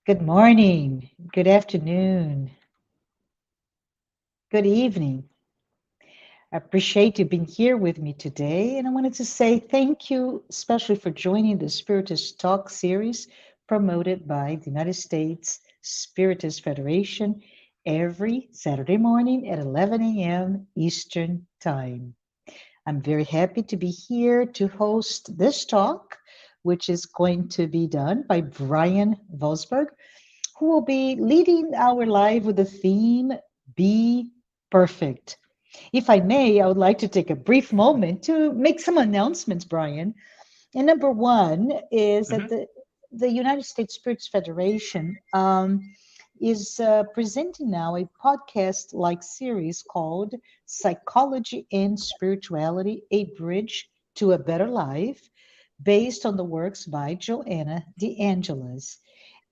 Good morning, good afternoon, good evening. I appreciate you being here with me today. And I wanted to say thank you, especially for joining the Spiritist Talk series promoted by the United States Spiritist Federation every Saturday morning at 11 a.m. Eastern Time. I'm very happy to be here to host this talk, which is going to be done by Brian Vosberg, who will be leading our live with the theme Be Perfect. If I may, I would like to take a brief moment to make some announcements, Brian. And number one is that Mhm. the United States Spirits Federation is presenting now a podcast like series called Psychology and Spirituality, A Bridge to a Better Life, based on the works by Joanna De Angelis.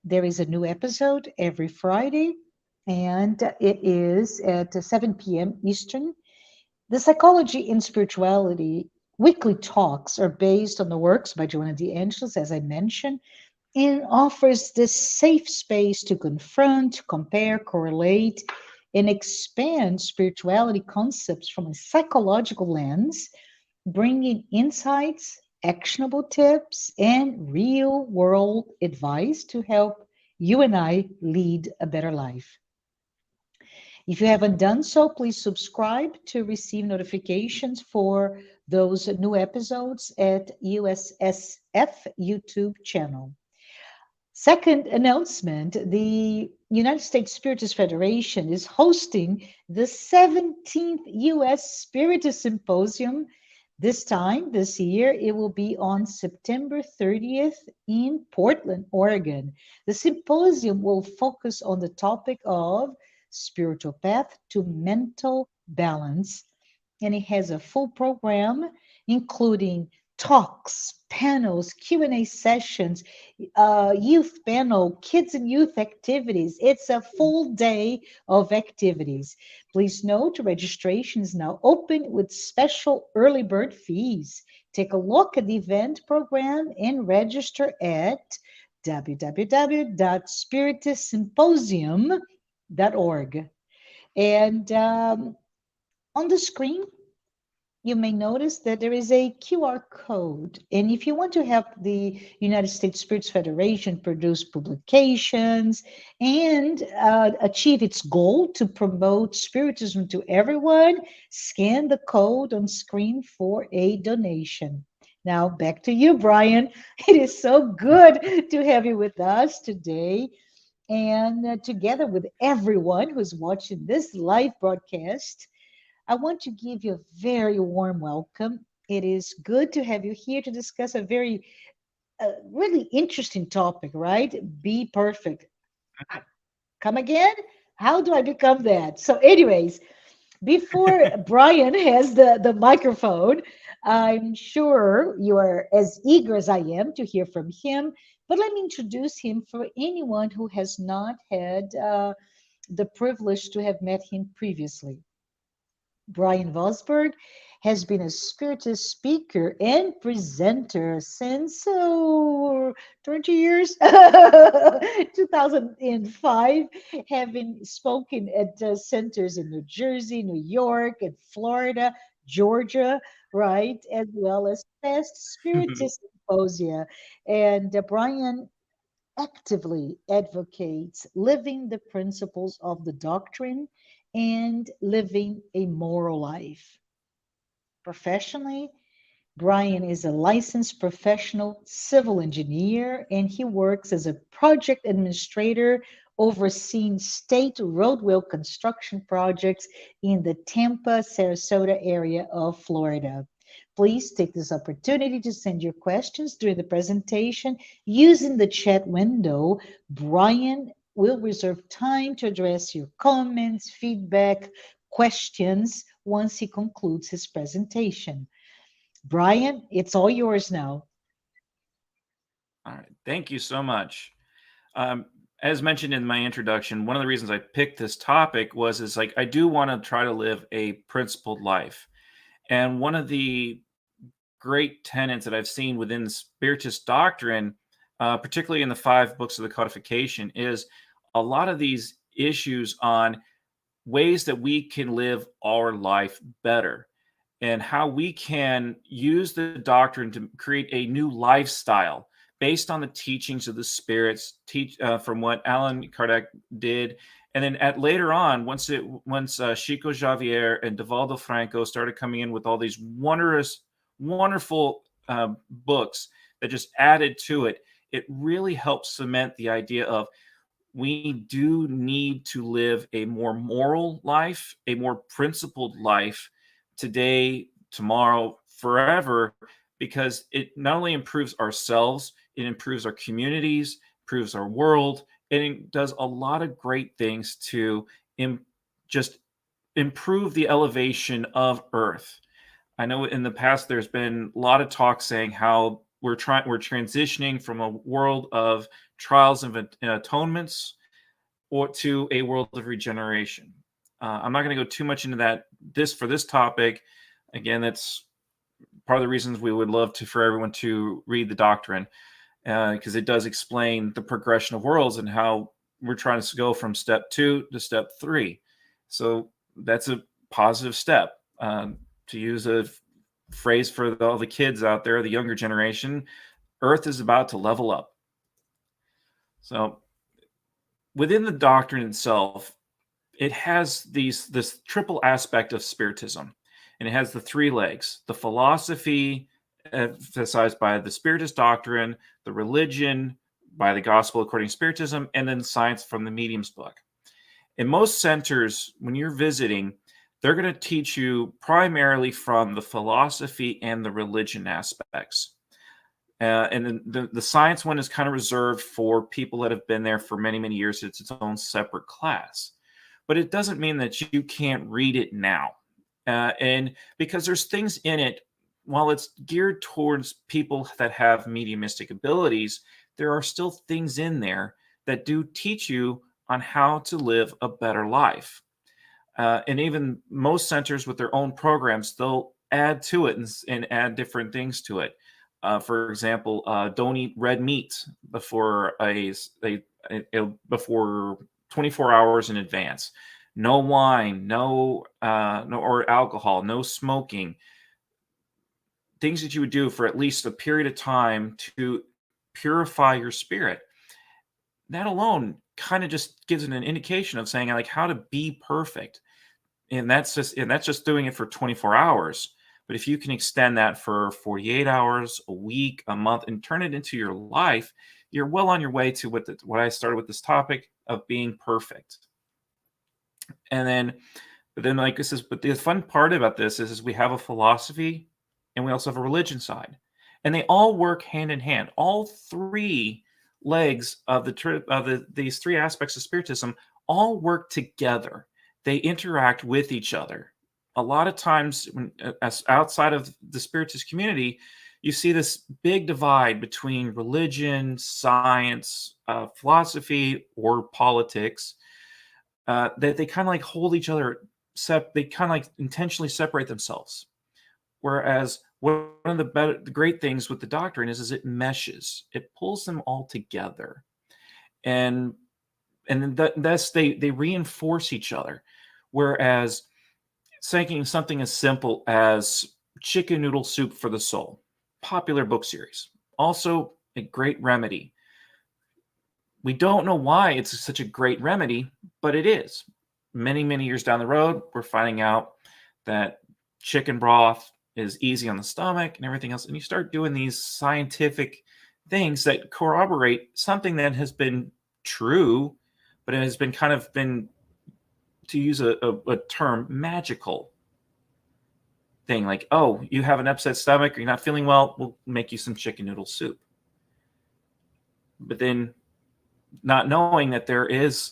There is a new episode every Friday, and it is at 7 p.m. Eastern. The Psychology and Spirituality weekly talks are based on the works by Joanna De Angelis, as I mentioned, and offers this safe space to confront, compare, correlate, and expand spirituality concepts from a psychological lens, bringing insights, actionable tips, and real world advice to help you and I lead a better life. If you haven't done so, please subscribe to receive notifications for those new episodes at USSF YouTube channel. Second announcement, the United States Spiritist Federation is hosting the 17th U.S. Spiritist Symposium. This year, it will be on September 30th in Portland, Oregon. The symposium will focus on the topic of spiritual path to mental balance, and it has a full program including talks, panels, Q&A sessions, youth panel, kids and youth activities. It's a full day of activities. Please note registration is now open with special early bird fees. Take a look at the event program and register at www.spiritistsymposium.org. And on the screen, you may notice that there is a QR code. And if you want to help the United States Spirits Federation produce publications and achieve its goal to promote Spiritism to everyone, scan the code on screen for a donation. Now, back to you, Brian. It is so good to have you with us today. And together with everyone who's watching this live broadcast, I want to give you a very warm welcome. It is good to have you here to discuss a very, really interesting topic, right? Be perfect. Come again? How do I become that? So, anyways, before Brian has the microphone, I'm sure you are as eager as I am to hear from him. But let me introduce him for anyone who has not had the privilege to have met him previously. Brian Vosberg has been a Spiritist speaker and presenter since 20 years, 2005, having spoken at centers in New Jersey, New York, and Florida, Georgia, right, as well as past Spiritist symposia. And Brian actively advocates living the principles of the doctrine and living a moral life. Professionally, Brian is a licensed professional civil engineer and he works as a project administrator overseeing state roadway construction projects in the Tampa, Sarasota area of Florida. Please take this opportunity to send your questions during the presentation using the chat window. Brian will reserve time to address your comments, feedback, questions once he concludes his presentation. Brian, it's all yours now. All right. Thank you so much. Um, as mentioned in my introduction, one of the reasons I picked this topic was is like I do want to try to live a principled life. And one of the great tenets that I've seen within the Spiritist doctrine particularly in the 5 books of the codification, is a lot of these issues on ways that we can live our life better and how we can use the doctrine to create a new lifestyle based on the teachings of the spirits, from what Allan Kardec did. And then later on, once Chico Xavier and Divaldo Franco started coming in with all these wonderful books that just added to it, it really helped cement the idea of we do need to live a more moral life, a more principled life today, tomorrow, forever, because it not only improves ourselves, it improves our communities, improves our world, and it does a lot of great things to just improve the elevation of Earth. I know in the past there's been a lot of talk saying how we're transitioning from a world of trials and atonements or to a world of regeneration. I'm not going to go too much into that for this topic. Again, that's part of the reasons we would love for everyone to read the doctrine, because it does explain the progression of worlds and how we're trying to go from step 2 to step 3. So that's a positive step. To use a phrase for all the kids out there, the younger generation, Earth is about to level up. So within the doctrine itself, it has this triple aspect of Spiritism, and it has the 3 legs: the philosophy emphasized by the Spiritist doctrine, the religion by the Gospel according to Spiritism, and then science from the Medium's book. In most centers, when you're visiting, they're going to teach you primarily from the philosophy and the religion aspects. And then the science one is kind of reserved for people that have been there for many, many years. It's its own separate class. But it doesn't mean that you can't read it now. And because there's things in it, while it's geared towards people that have mediumistic abilities, there are still things in there that do teach you on how to live a better life. And even most centers with their own programs, they'll add to it and add different things to it. For example, don't eat red meat before before 24 hours in advance. No wine, no or alcohol, no smoking. Things that you would do for at least a period of time to purify your spirit. That alone kind of just gives an indication of saying like how to be perfect. And that's just doing it for 24 hours. But if you can extend that for 48 hours, a week, a month, and turn it into your life, you're well on your way to what I started with this topic of being perfect. And then like this is, but the fun part about this is we have a philosophy and we also have a religion side, and they all work hand in hand. All 3 legs of these 3 aspects of Spiritism all work together. They interact with each other. A lot of times, as outside of the Spiritist community, you see this big divide between religion, science, philosophy, or politics, that they kind of like hold each other. They kind of like intentionally separate themselves. Whereas one of the great things with the doctrine is it meshes. It pulls them all together, and thus they reinforce each other. Whereas saying something as simple as chicken noodle soup for the soul, popular book series, also a great remedy. We don't know why it's such a great remedy, but it is. Many, many years down the road, we're finding out that chicken broth is easy on the stomach and everything else. And you start doing these scientific things that corroborate something that has been true, but it has been to use a term, magical thing. Like, oh, you have an upset stomach, or you're not feeling well, we'll make you some chicken noodle soup. But then not knowing that there is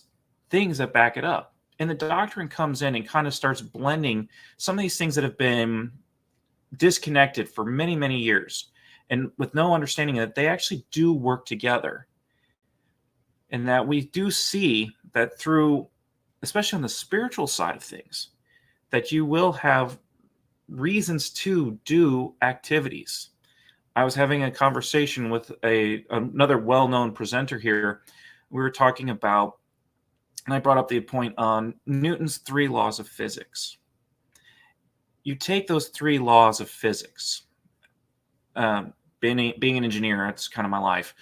things that back it up. And the doctrine comes in and kind of starts blending some of these things that have been disconnected for many, many years, and with no understanding that they actually do work together. And that we do see that through, especially on the spiritual side of things, that you will have reasons to do activities. I was having a conversation with another well-known presenter here. We were talking about, and I brought up the point on Newton's 3 laws of physics. You take those 3 laws of physics. Being an engineer, that's kind of my life.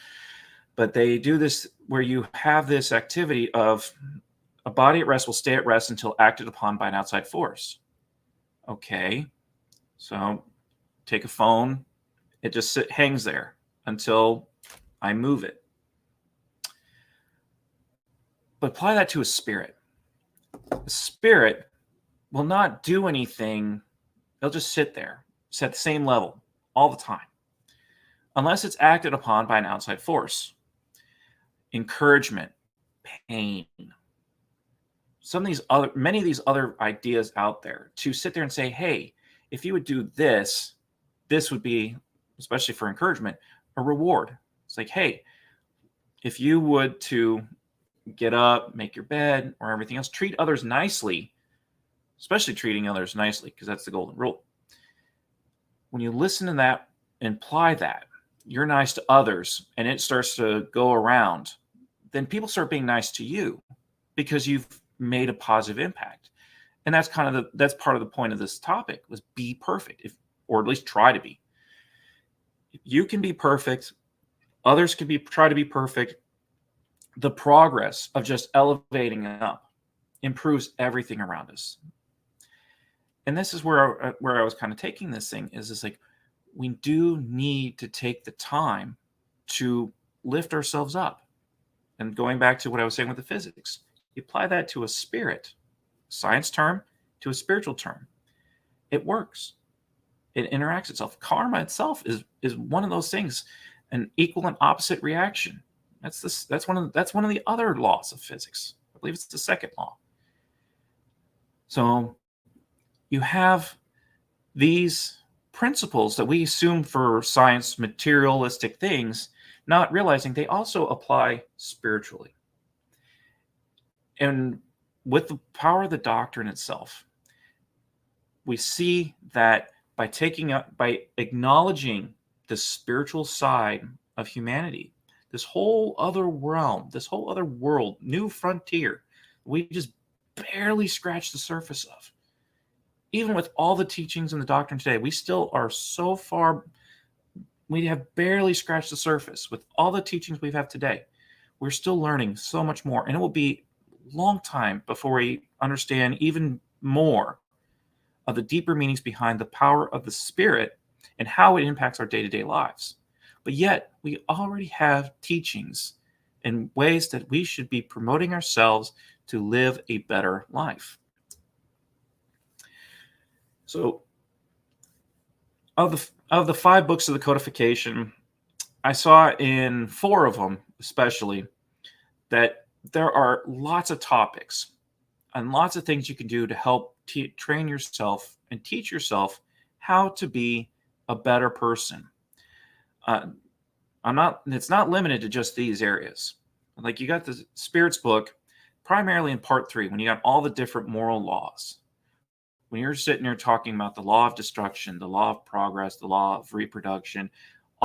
But they do this where you have this activity of a body at rest will stay at rest until acted upon by an outside force. Okay, so take a phone, it just hangs there until I move it. But apply that to a spirit. A spirit will not do anything, they'll just sit there, it's at the same level all the time, unless it's acted upon by an outside force. Encouragement, pain, many of these other ideas out there, to sit there and say, hey, if you would do this, this would be, especially for encouragement, a reward. It's like, hey, if you would to get up, make your bed, or everything else, treat others nicely, especially treating others nicely, because that's the golden rule. When you listen to that and apply that, you're nice to others, and it starts to go around, then people start being nice to you because you've made a positive impact. And that's that's part of the point of this topic, was be perfect, or at least try to be. If you can be perfect, others can try to be perfect. The progress of just elevating up improves everything around us. And this is where I was kind of taking this thing, is like, we do need to take the time to lift ourselves up. And going back to what I was saying with the physics, you apply that to a spirit, science term, to a spiritual term. It works. It interacts itself. Karma itself is one of those things, an equal and opposite reaction. That's one of the other laws of physics. I believe it's the second law. So you have these principles that we assume for science, materialistic things, not realizing they also apply spiritually. And with the power of the doctrine itself, we see that by acknowledging the spiritual side of humanity, this whole other realm, this whole other world, new frontier, we just barely scratched the surface of. Even with all the teachings in the doctrine today, we still are so far, we have barely scratched the surface. With all the teachings we have today, we're still learning so much more. And it will be a long time before we understand even more of the deeper meanings behind the power of the Spirit and how it impacts our day-to-day lives. But yet, we already have teachings and ways that we should be promoting ourselves to live a better life. So, of the 5 books of the codification, I saw in 4 of them, especially, that there are lots of topics and lots of things you can do to help train yourself and teach yourself how to be a better person. It's not limited to just these areas. Like, you got the Spirit's book, primarily in part 3, when you got all the different moral laws. When you're sitting there talking about the law of destruction, the law of progress, the law of reproduction,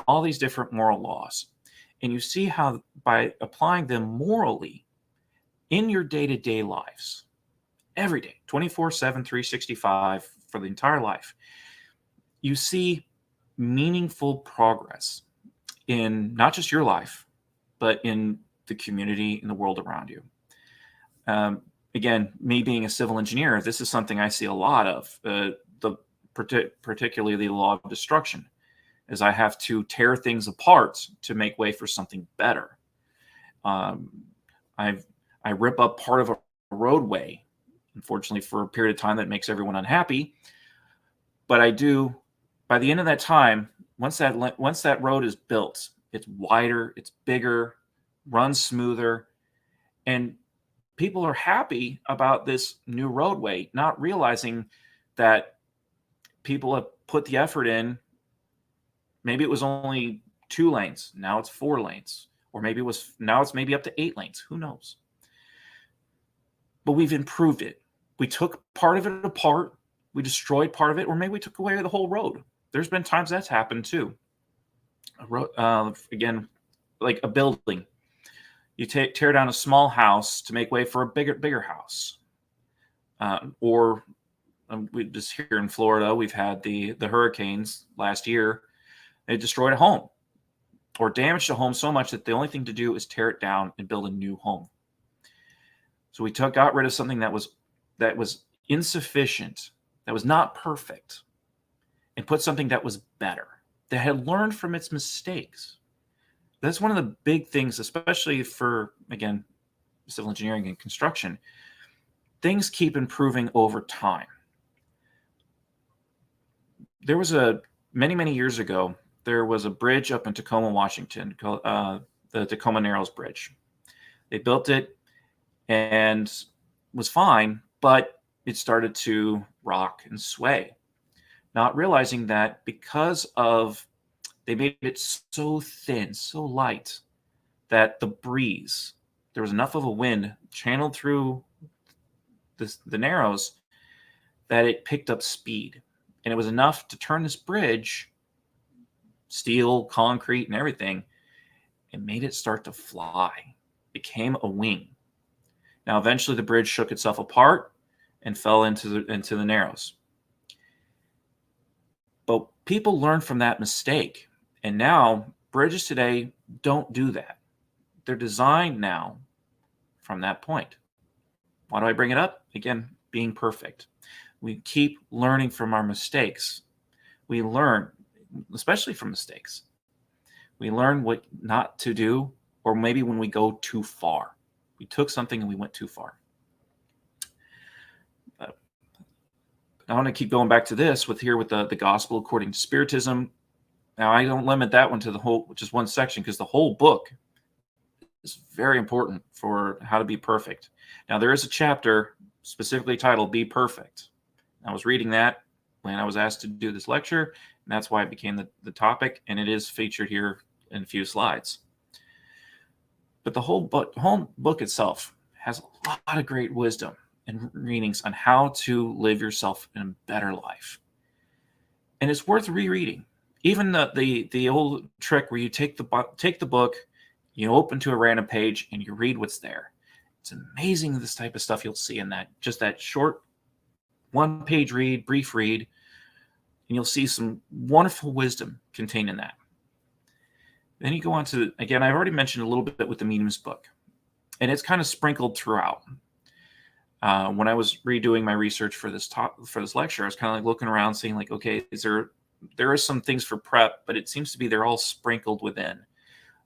all these different moral laws. And you see how by applying them morally in your day-to-day lives, every day, 24/7, 365, for the entire life, you see meaningful progress in not just your life, but in the community, in the world around you. Again, me being a civil engineer, this is something I see a lot of, particularly the law of destruction, as I have to tear things apart to make way for something better. I rip up part of a roadway, unfortunately, for a period of time that makes everyone unhappy. But I do, by the end of that time, once that road is built, it's wider, it's bigger, runs smoother, and people are happy about this new roadway, not realizing that people have put the effort in. Maybe it was only 2 lanes, now it's 4 lanes, or now it's maybe up to 8 lanes. Who knows? But we've improved it. We took part of it apart, we destroyed part of it, or maybe we took away the whole road. There's been times that's happened too. again, like a building. You tear down a small house to make way for a bigger house. Or we just here in Florida, we've had the hurricanes last year. They destroyed a home or damaged a home so much that the only thing to do is tear it down and build a new home. So we got rid of something that was insufficient, that was not perfect, and put something that was better, that had learned from its mistakes. That's one of the big things, especially for, again, civil engineering and construction. Things keep improving over time. There was many years ago, there was a bridge up in Tacoma, Washington, called the Tacoma Narrows Bridge. They built it and was fine, but it started to rock and sway, not realizing that because of they made it so thin, so light, that the breeze, there was enough of a wind channeled through the Narrows that it picked up speed. And it was enough to turn this bridge, steel, concrete, and everything, and made it start to fly. It became a wing. Now, eventually, the bridge shook itself apart and fell into the Narrows. But people learned from that mistake. And now, bridges today don't do that. They're designed now from that point. Why do I bring it up? Again, being perfect. We keep learning from our mistakes. We learn, especially from mistakes. We learn what not to do, or maybe when we go too far. We took something and we went too far. I want to keep going back to this with the gospel according to Spiritism. Now, I don't limit that one to the whole, just one section, because the whole book is very important for how to be perfect. Now, there is a chapter specifically titled Be Perfect. I was reading that when I was asked to do this lecture, and that's why it became the topic, and it is featured here in a few slides. But the whole book itself has a lot of great wisdom and readings on how to live yourself in a better life. And it's worth rereading. Even the old trick where you take the book, you open to a random page, and you read what's there. It's amazing this type of stuff you'll see in that short one-page read, brief read, and you'll see some wonderful wisdom contained in that. Then you go on to, again, I've already mentioned a little bit with the Medium's book, and it's kind of sprinkled throughout. When I was redoing my research for this lecture, I was kind of like looking around, seeing like, okay, there are some things for prep, but it seems to be they're all sprinkled within.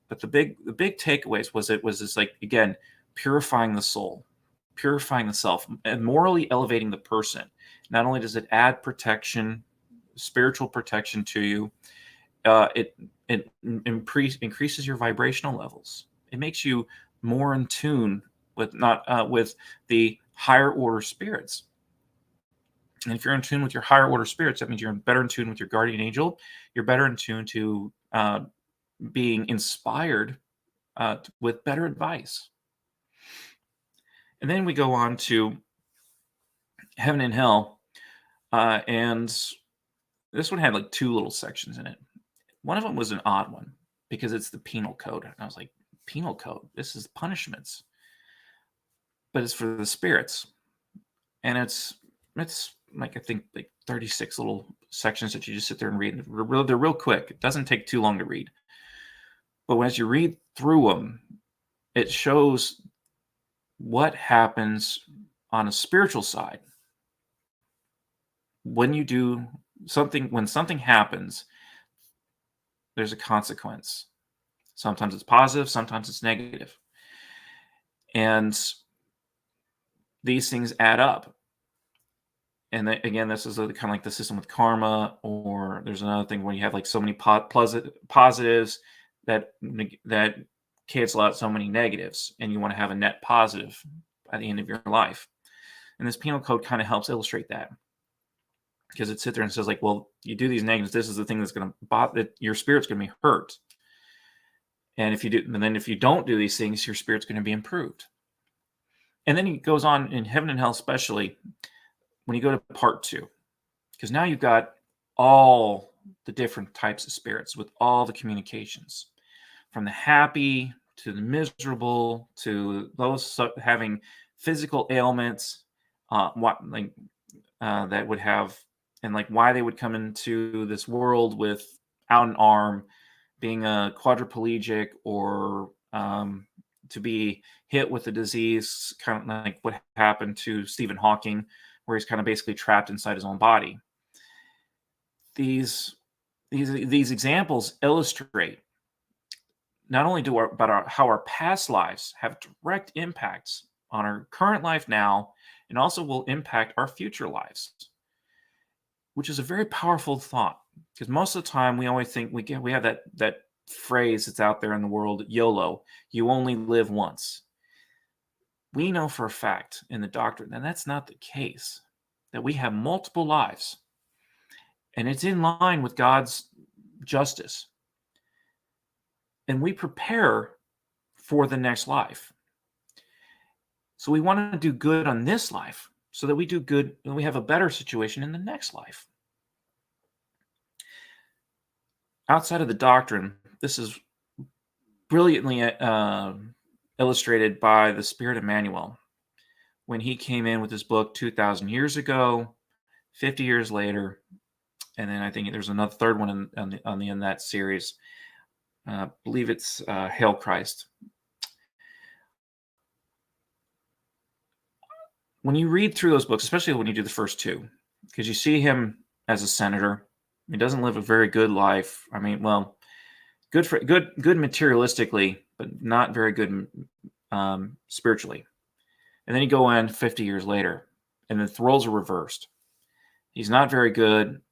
But the big takeaways was this, like, again, purifying the soul, purifying the self, and morally elevating the person. Not only does it add protection, spiritual protection to you, it increases your vibrational levels. It makes you more in tune with with the higher order spirits. And if you're in tune with your higher order spirits, that means you're better in tune with your guardian angel. You're better in tune to being inspired with better advice. And then we go on to heaven and hell. And this one had like two little sections in it. One of them was an odd one because it's the penal code. And I was like, penal code? This is punishments. But it's for the spirits. And it's like, I think, like 36 little sections that you just sit there and read. They're real quick. It doesn't take too long to read. But as you read through them, it shows what happens on a spiritual side. When you do something, when something happens, there's a consequence. Sometimes it's positive, sometimes it's negative. And these things add up. And again, this is kind of like the system with karma, or there's another thing where you have like so many positives that cancel out so many negatives, and you want to have a net positive by the end of your life. And this penal code kind of helps illustrate that, because it sits there and says like, well, you do these negatives, this is the thing that's going to bother your spirit's going to be hurt. And if you don't do these things, your spirit's going to be improved. And then he goes on in heaven and hell, especially when you go to part 2, because now you've got all the different types of spirits with all the communications, from the happy to the miserable to those having physical ailments, that would have, and like why they would come into this world without an arm, being a quadriplegic, or to be hit with a disease, kind of like what happened to Stephen Hawking, where he's kind of basically trapped inside his own body. These examples illustrate not only how our past lives have direct impacts on our current life now, and also will impact our future lives, which is a very powerful thought. Because most of the time, we always think we have that phrase that's out there in the world, YOLO, you only live once. We know for a fact in the doctrine that that's not the case, that we have multiple lives, and it's in line with God's justice. And we prepare for the next life. So we want to do good on this life so that we do good and we have a better situation in the next life. Outside of the doctrine, this is brilliantly illustrated by the Spirit Emmanuel when he came in with his book 2,000 years ago, 50 years later, and then I think there's another third one in that series. I believe it's Hail Christ. When you read through those books, especially when you do the first two, because you see him as a senator, he doesn't live a very good life. I mean, well, good materialistically, but not very good spiritually. And then you go in 50 years later, and the roles are reversed. He's not very good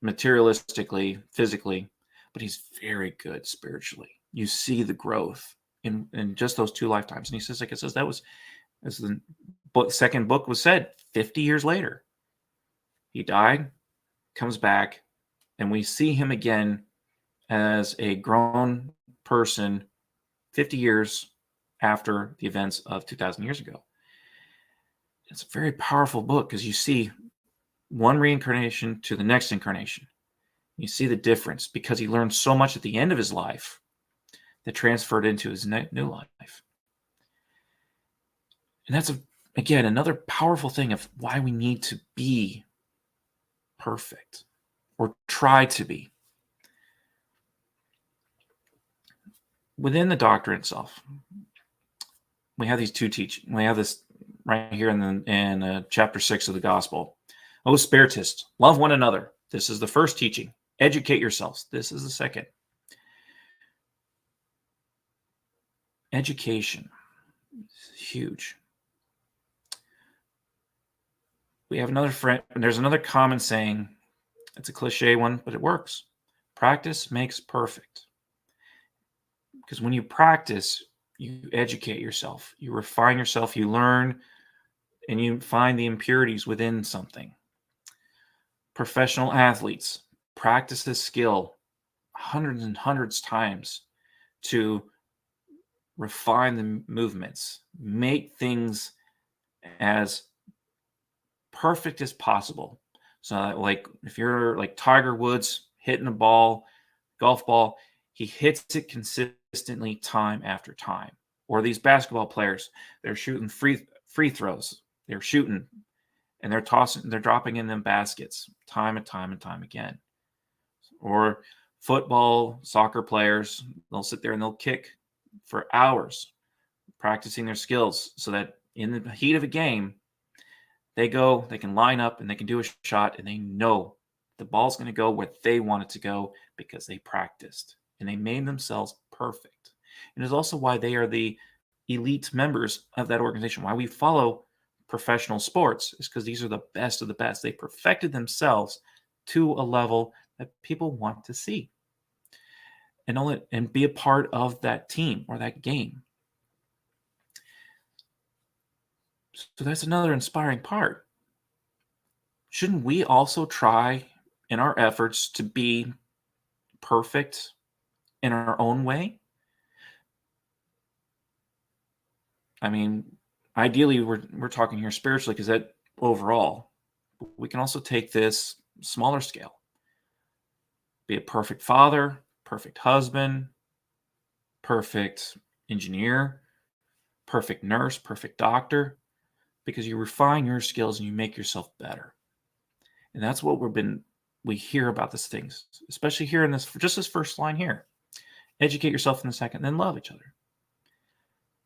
materialistically, physically, but he's very good spiritually. You see the growth in just those two lifetimes. And he says, like it says, that was, as the second book was said, 50 years later. He died, comes back, and we see him again as a grown person 50 years after the events of 2,000 years ago. It's a very powerful book because you see one reincarnation to the next incarnation. You see the difference because he learned so much at the end of his life that transferred into his new life. And that's, again, another powerful thing of why we need to be perfect or try to be. Within the doctrine itself, we have these two teachings. We have this right here in chapter 6 of the gospel. O Spiritist, love one another. This is the first teaching. Educate yourselves. This is the second. Education is huge. We have another friend, and there's another common saying. It's a cliche one, but it works. Practice makes perfect. Because when you practice, you educate yourself, you refine yourself, you learn, and you find the impurities within something. Professional athletes practice this skill hundreds and hundreds of times to refine the movements, make things as perfect as possible. So like if you're like Tiger Woods hitting a ball, golf ball, he hits it consistently time after time. Or these basketball players, they're shooting free throws. They're shooting and they're dropping in them baskets time and time and time again. Or football, soccer players, they'll sit there and they'll kick for hours practicing their skills so that in the heat of a game, they can line up and they can do a shot and they know the ball's going to go where they want it to go because they practiced and they made themselves perfect. And it's also why they are the elite members of that organization. Why we follow professional sports is because these are the best of the best. They perfected themselves to a level that people want to see and be a part of that team or that game. So that's another inspiring part. Shouldn't we also try in our efforts to be perfect in our own way? I mean, ideally, we're talking here spiritually because that overall, we can also take this smaller scale. be a perfect father, perfect husband, perfect engineer, perfect nurse, perfect doctor, because you refine your skills and you make yourself better. And that's what we hear about these things, especially here in this first line here. Educate yourself in the second, then love each other.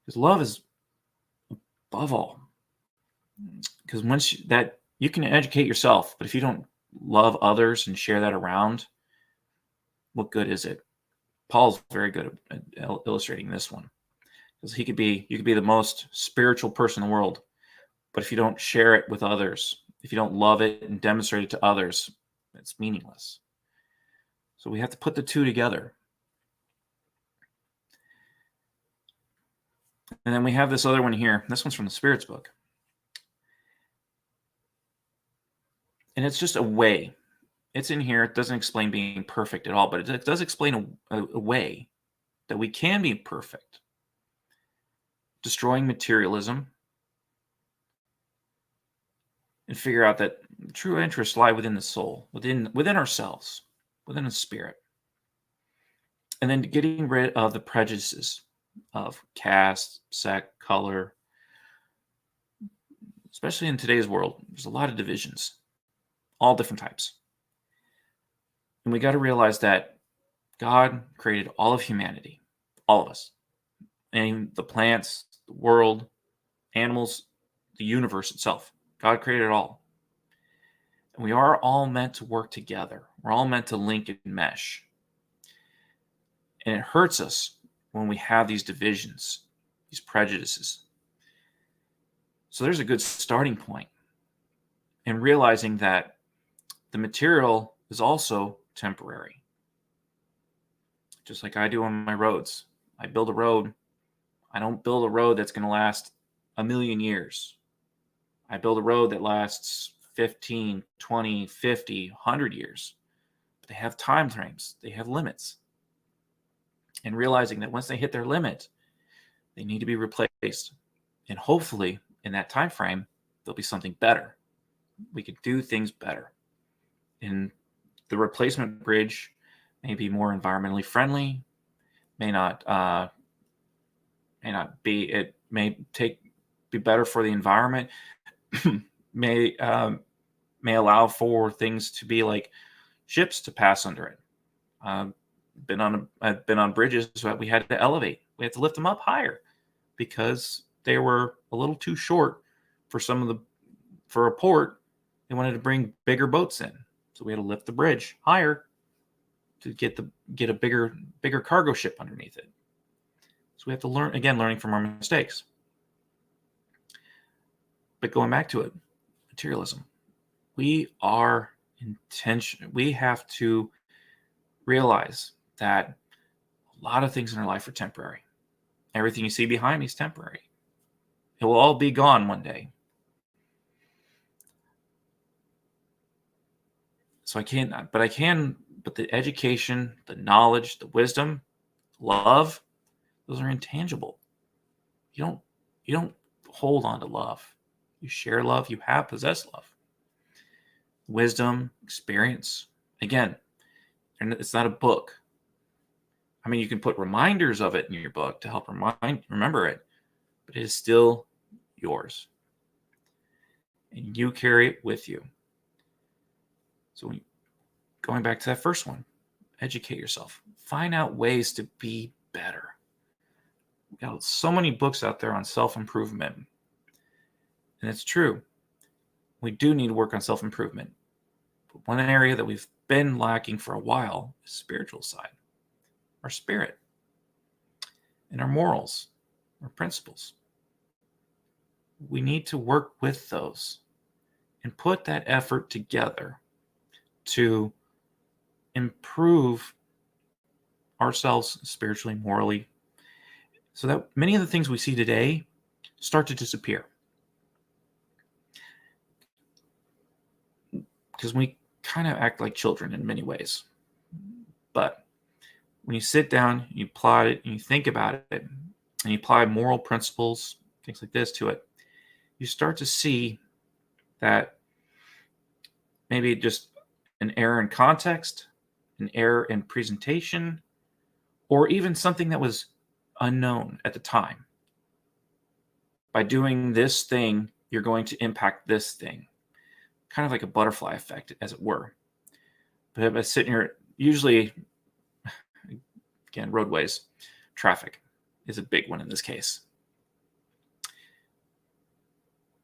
Because love is above all. Because you can educate yourself, but if you don't love others and share that around, what good is it? Paul's very good at illustrating this one. Because you could be the most spiritual person in the world, but if you don't share it with others, if you don't love it and demonstrate it to others, it's meaningless. So we have to put the two together. And then we have this other one here. This one's from the Spirit's book. And it's just a way. It's in here. It doesn't explain being perfect at all, but it does explain a way that we can be perfect. Destroying materialism and figure out that true interests lie within the soul, within ourselves, within the spirit. And then getting rid of the prejudices of caste, sex, color. Especially in today's world, there's a lot of divisions, all different types. And we got to realize that God created all of humanity, all of us, and the plants, the world, animals, the universe itself. God created it all. And we are all meant to work together. We're all meant to link and mesh. And it hurts us when we have these divisions, these prejudices. So there's a good starting point in realizing that the material is also temporary. Just like I do on my roads. I build a road. I don't build a road that's going to last 1,000,000 years. I build a road that lasts 15, 20, 50, 100 years. But they have time frames. They have limits. And realizing that once they hit their limit, they need to be replaced. And hopefully, in that time frame, there'll be something better. We could do things better. And the replacement bridge may be more environmentally friendly, may not be. It may be better for the environment. may allow for things to be like ships to pass under it. I've been on bridges that we had to elevate. We had to lift them up higher because they were a little too short for a port. They wanted to bring bigger boats in, so we had to lift the bridge higher to get a bigger cargo ship underneath it. So we have to learning from our mistakes. But going back to it, materialism. We have to realize that a lot of things in our life are temporary. Everything you see behind me is temporary. It will all be gone one day. So but the education, the knowledge, the wisdom, love, those are intangible. You don't hold on to love. You share love, you possess love. Wisdom, experience. Again, it's not a book. I mean, you can put reminders of it in your book to help remember it, but it is still yours. And you carry it with you. So going back to that first one, educate yourself. Find out ways to be better. We've got so many books out there on self-improvement. And it's true. We do need to work on self-improvement. But one area that we've been lacking for a while is spiritual side. Our spirit. And our morals. Our principles. We need to work with those and put that effort together to improve ourselves spiritually, morally, so that many of the things we see today start to disappear. Because we kind of act like children in many ways. But when you sit down, you plot it, and you think about it, and you apply moral principles, things like this to it, you start to see that maybe just an error in context, an error in presentation, or even something that was unknown at the time. By doing this thing, you're going to impact this thing. Kind of like a butterfly effect, as it were. But by sitting here, usually, again, roadways, traffic is a big one in this case.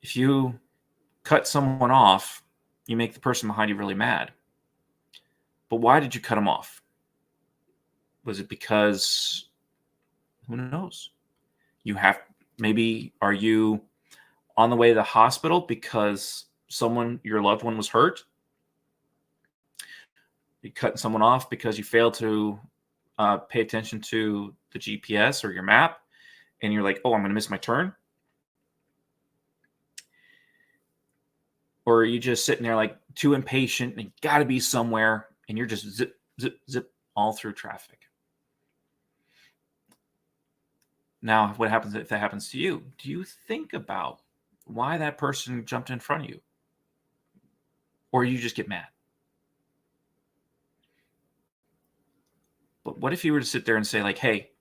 If you cut someone off, you make the person behind you really mad. But why did you cut them off? Was it because, who knows? Maybe are you on the way to the hospital because your loved one was hurt? You cutting someone off because you failed to pay attention to the GPS or your map, and you're like, oh, I'm going to miss my turn? Or are you just sitting there like too impatient and you got to be somewhere, and you're just zip, zip, zip all through traffic? Now, what happens if that happens to you? Do you think about why that person jumped in front of you? Or you just get mad? But what if you were to sit there and say, like, hey,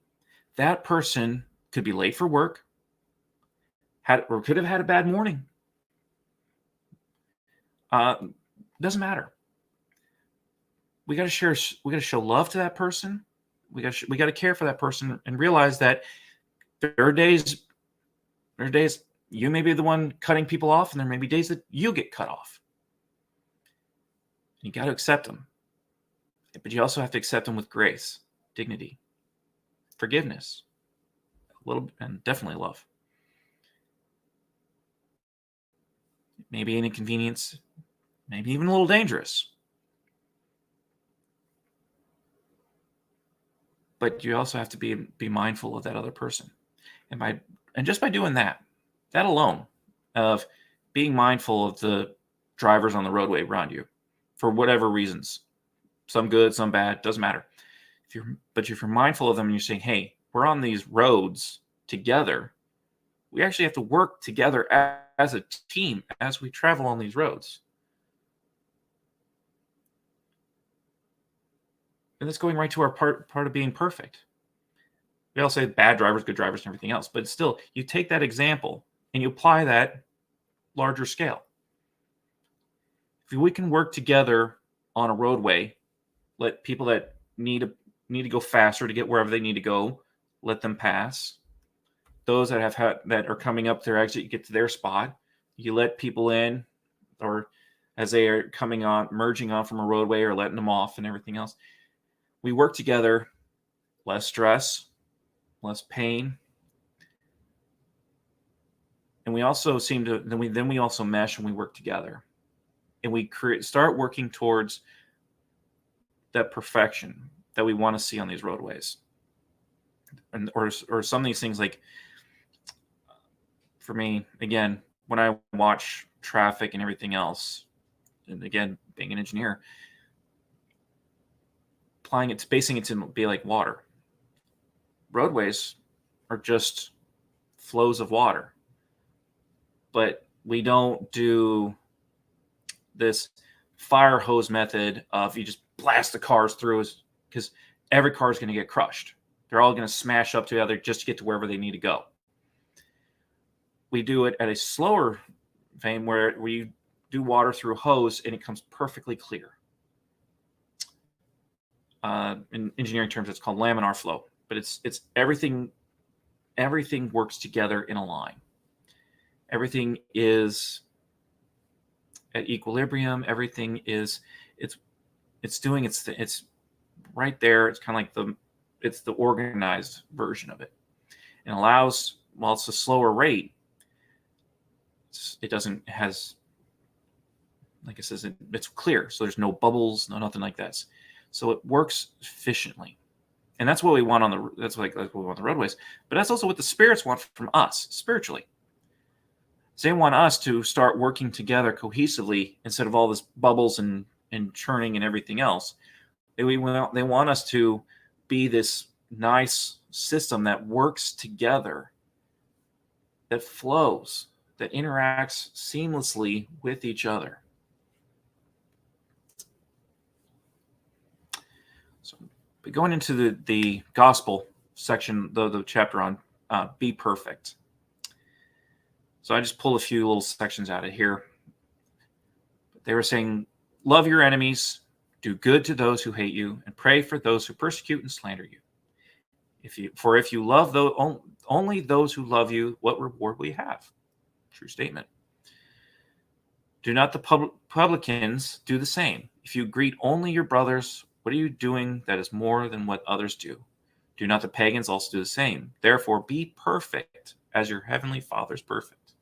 that person could be late for work, or could have had a bad morning. Doesn't matter. We got to show love to that person. We got to care for that person and realize that there are days you may be the one cutting people off, and there may be days that you get cut off. You got to accept them. But you also have to accept them with grace, dignity, forgiveness, and definitely love. Maybe an inconvenience, maybe even a little dangerous. But you also have to be mindful of that other person. And just by doing that alone, of being mindful of the drivers on the roadway around you, for whatever reasons, some good, some bad, doesn't matter. If you're mindful of them and you're saying, hey, we're on these roads together, we actually have to work together as a team as we travel on these roads. And that's going right to our part of being perfect. We all say bad drivers, good drivers, and everything else. But still, you take that example and you apply that larger scale. If we can work together on a roadway, let people that need to go faster to get wherever they need to go, let them pass. Those that are coming up their exit, you get to their spot, you let people in, or as they are merging on from a roadway, or letting them off and everything else. We work together, less stress, less pain. And we also then we also mesh and we work together. And we start working towards that perfection that we want to see on these roadways. Or some of these things, like, for me, again, when I watch traffic and everything else, and again, being an engineer, basing it to be like water. Roadways are just flows of water. But we don't do this fire hose method of you just blast the cars through, because every car is going to get crushed. They're all going to smash up together just to get to wherever they need to go. We do it at a slower vein where we do water through hose and it comes perfectly clear. In engineering terms, it's called laminar flow, but it's everything works together in a line. Everything is at equilibrium. Everything is it's doing it's right there. It's kind of like it's the organized version of it, and allows, while it's a slower rate, like it says, it's clear, so there's no bubbles, no nothing like that. So it works efficiently, and that's what we want what we want on the roadways. But that's also what the spirits want from us spiritually. They want us to start working together cohesively instead of all this bubbles and churning and everything else. They want us to be this nice system that works together, that flows, that interacts seamlessly with each other. But going into the gospel section, the chapter on be perfect. So I just pulled a few little sections out of here. They were saying, love your enemies, do good to those who hate you, and pray for those who persecute and slander you. If you love only those who love you, what reward will you have? True statement. Do not the publicans do the same? If you greet only your brothers, what are you doing that is more than what others do? Do not the pagans also do the same? Therefore, be perfect as your heavenly Father is perfect.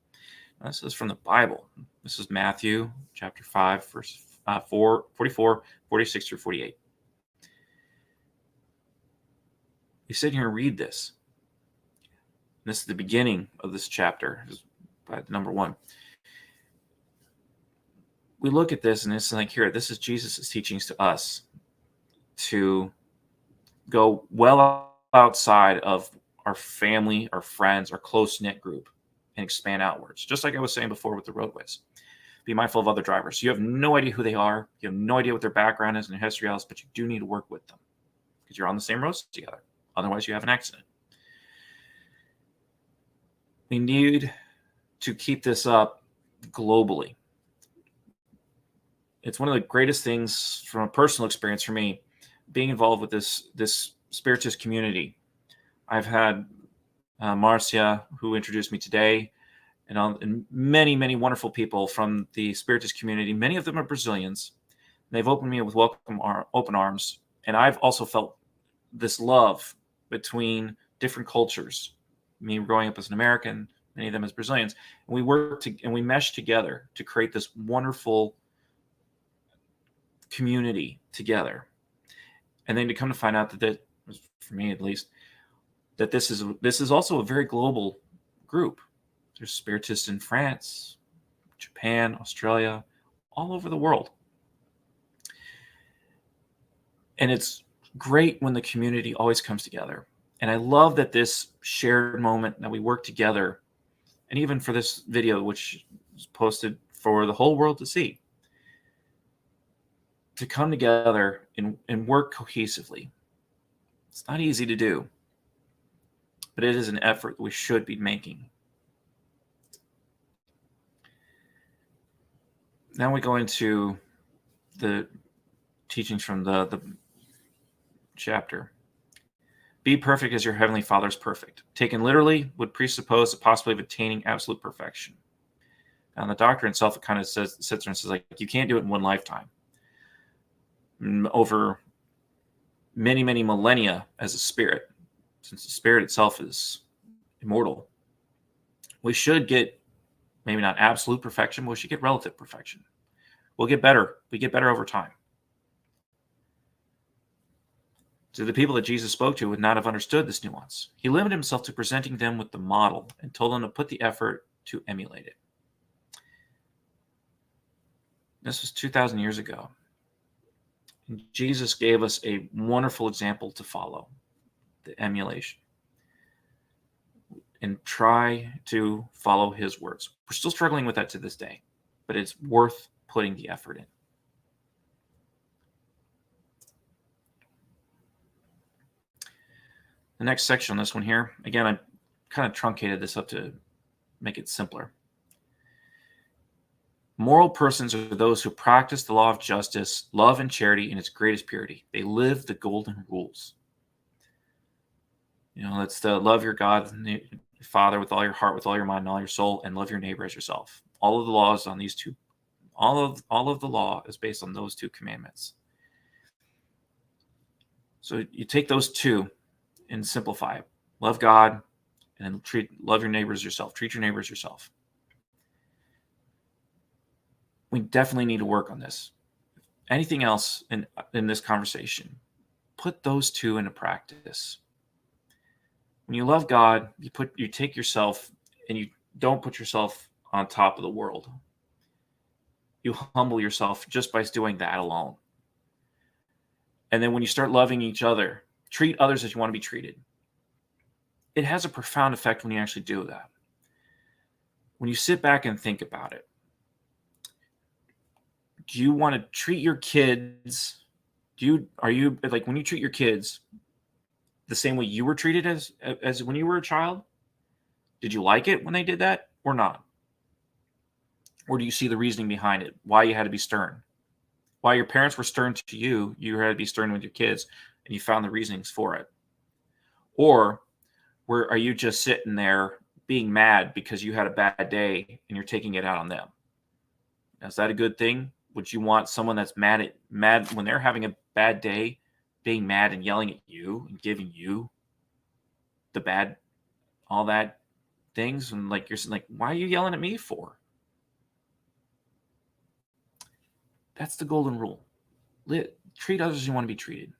Now, this is from the Bible. This is Matthew chapter 5, verse 44, 46 through 48. You sit here and read this. This is the beginning of this chapter, by number 1. We look at this and it's like, here, this is Jesus' teachings to us to go well outside of our family, our friends, our close-knit group, and expand outwards. Just like I was saying before with the roadways. Be mindful of other drivers. You have no idea who they are. You have no idea what their background is and their history is, but you do need to work with them because you're on the same roads together. Otherwise, you have an accident. We need to keep this up globally. It's one of the greatest things from a personal experience for me, being involved with this Spiritist community. I've had Marcia, who introduced me today, and many, many wonderful people from the Spiritist community. Many of them are Brazilians. They've opened me with open arms, and I've also felt this love between different cultures. Me growing up as an American, many of them as Brazilians, and we work and we mesh together to create this wonderful community together. And then to come to find out that for me at least, that this is also a very global group. There's Spiritists in France, Japan, Australia, all over the world. And it's great when the community always comes together. And I love that this shared moment that we work together, and even for this video, which is posted for the whole world to see, to come together and work cohesively. It's not easy to do, but it is an effort we should be making. Now we go into the teachings from the chapter. Be perfect as your heavenly Father is perfect. Taken literally, would presuppose the possibility of attaining absolute perfection. Now, in the doctrine itself, it kind of sits there and says, like, you can't do it in one lifetime. Over many, many millennia as a spirit, since the spirit itself is immortal, we should get maybe not absolute perfection, but we should get relative perfection. We'll get better. We get better over time. So the people that Jesus spoke to would not have understood this nuance. He limited himself to presenting them with the model and told them to put the effort to emulate it. This was 2,000 years ago. And Jesus gave us a wonderful example to follow, the emulation. And try to follow his words. We're still struggling with that to this day, but it's worth putting the effort in. The next section on this one here, again, I kind of truncated this up to make it simpler. Moral persons are those who practice the law of justice, love, and charity in its greatest purity. They live the golden rules. It's to love your God, your Father, with all your heart, with all your mind, and all your soul, and love your neighbor as yourself. All of the laws on these two. All of the law is based on those two commandments. So you take those two and simplify it. Love God, and love your neighbor as yourself. Treat your neighbor as yourself. We definitely need to work on this. Anything else in this conversation, put those two into practice. When you love God, you take yourself and you don't put yourself on top of the world. You humble yourself just by doing that alone. And then when you start loving each other, treat others as you want to be treated. It has a profound effect when you actually do that. When you sit back and think about it, do you want to treat your kids Are you like when you treat your kids the same way you were treated as when you were a child? Did you like it when they did that or not? Or do you see the reasoning behind it? Why you had to be stern? Why your parents were stern to you, you had to be stern with your kids, and you found the reasonings for it? Or are you just sitting there being mad because you had a bad day and you're taking it out on them? Is that a good thing? Would you want someone that's mad when they're having a bad day, being mad and yelling at you and giving you the bad, all that things, and like you're like, why are you yelling at me for? That's the golden rule. Treat others as you want to be treated.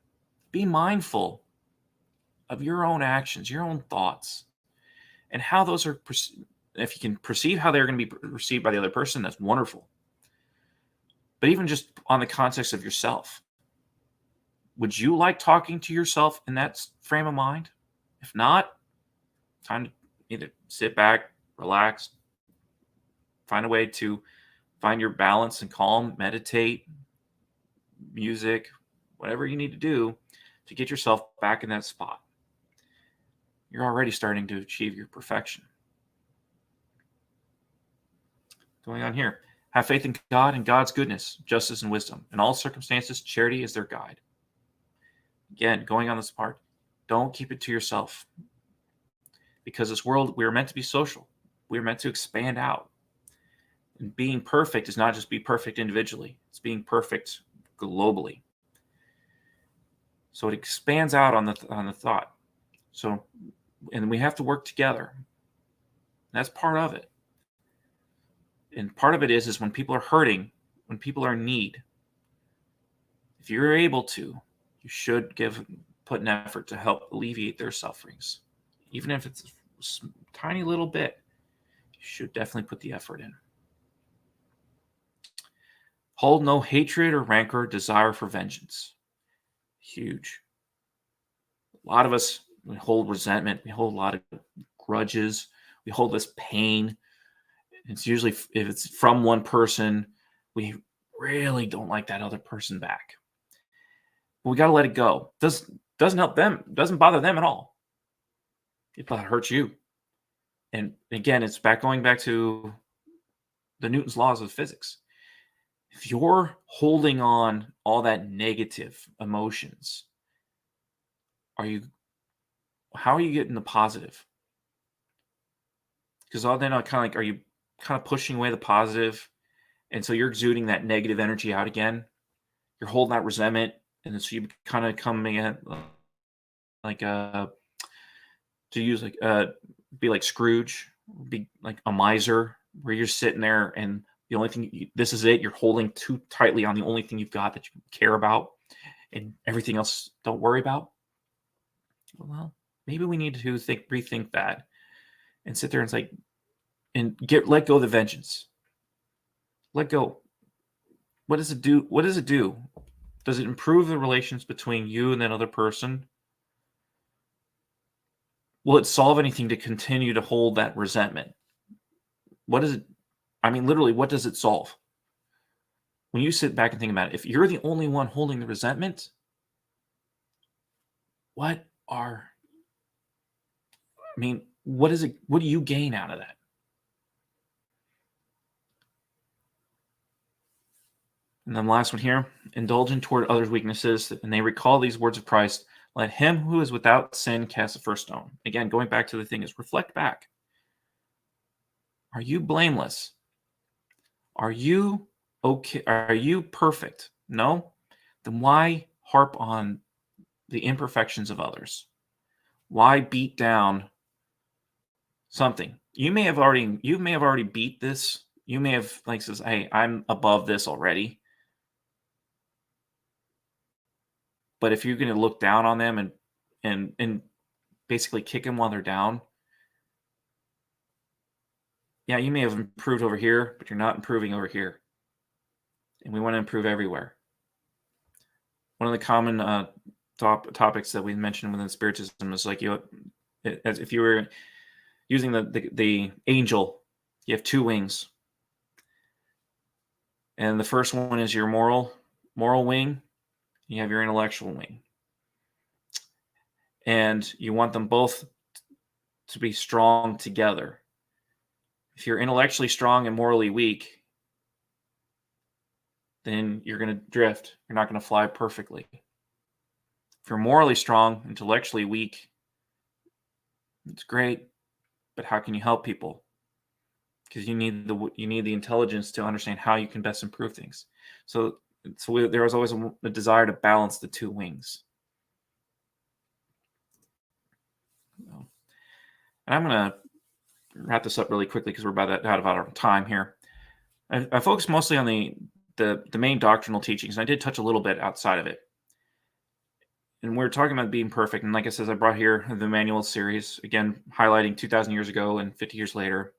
Be mindful of your own actions, your own thoughts, and how those are. If you can perceive how they're going to be received by the other person, that's wonderful. But even just on the context of yourself, would you like talking to yourself in that frame of mind? If not, time to either sit back, relax, find a way to find your balance and calm, meditate, music, whatever you need to do to get yourself back in that spot. You're already starting to achieve your perfection. Going on here. Have faith in God and God's goodness, justice, and wisdom. In all circumstances, charity is their guide. Again, going on this part, don't keep it to yourself. Because this world, we are meant to be social. We are meant to expand out. And being perfect is not just be perfect individually. It's being perfect globally. So it expands out on the thought. So, and we have to work together. That's part of it. And part of it is when people are hurting, when people are in need, if you're able to, you should put an effort to help alleviate their sufferings. Even if it's a tiny little bit, you should definitely put the effort in. Hold no hatred or rancor or desire for vengeance. Huge. A lot of us, we hold resentment. We hold a lot of grudges. We hold this pain. It's usually, if it's from one person, we really don't like that other person back. But we got to let it go. Doesn't help them. Doesn't bother them at all. It hurts you. And again, it's going back to the Newton's laws of physics. If you're holding on all that negative emotions, how are you getting the positive? Because all then kind of like, are you kind of pushing away the positive, and so you're exuding that negative energy out again? You're holding that resentment, and then so you kind of coming in like be like Scrooge, be like a miser, where you're sitting there and the only thing this is it. You're holding too tightly on the only thing you've got that you care about, and everything else don't worry about. Well, maybe we need to rethink that, and sit there and say, and let go of the vengeance. Let go. What does it do? What does it do? Does it improve the relations between you and that other person? Will it solve anything to continue to hold that resentment? What does it? I mean, literally, what does it solve? When you sit back and think about it, if you're the only one holding the resentment, what is it? What do you gain out of that? And then the last one here, indulgent toward others' weaknesses, and they recall these words of Christ, let him who is without sin cast the first stone. Again, going back to the thing is reflect back. Are you blameless? Are you okay? Are you perfect? No? Then why harp on the imperfections of others? Why beat down something? You may have already beat this. You may have says, hey, I'm above this already. But if you're going to look down on them and basically kick them while they're down, yeah, you may have improved over here, but you're not improving over here. And we want to improve everywhere. One of the common topics that we mentioned within Spiritism is like as if you were using the angel, you have two wings, and the first one is your moral wing, You have your intellectual wing. And you want them both to be strong together. If you're intellectually strong and morally weak, then you're going to drift. You're not going to fly perfectly. If you're morally strong, intellectually weak, it's great, but how can you help people? Because you need the intelligence to understand how you can best improve things. So there was always a desire to balance the two wings. And I'm going to wrap this up really quickly because we're about out of our time here. I focus mostly on the main doctrinal teachings, and I did touch a little bit outside of it. And we're talking about being perfect. And like I said, I brought here the Emmanuel series, again, highlighting 2,000 years ago and 50 years later.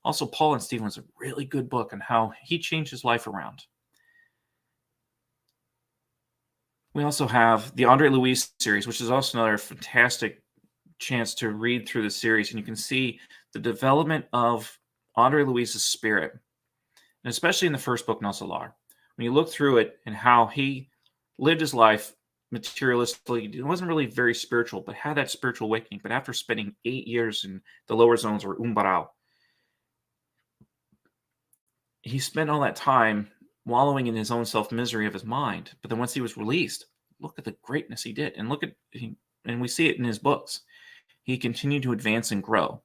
Also, Paul and Stephen was a really good book on how he changed his life around. We also have the Andre Luis series, which is also another fantastic chance to read through the series. And you can see the development of Andre Luis's spirit, and especially in the first book, Nosalar. When you look through it and how he lived his life materialistically, it wasn't really very spiritual, but had that spiritual awakening. But after spending 8 years in the lower zones, or umbral, he spent all that time wallowing in his own self-misery of his mind. But then once he was released, look at the greatness he did. And and we see it in his books. He continued to advance and grow.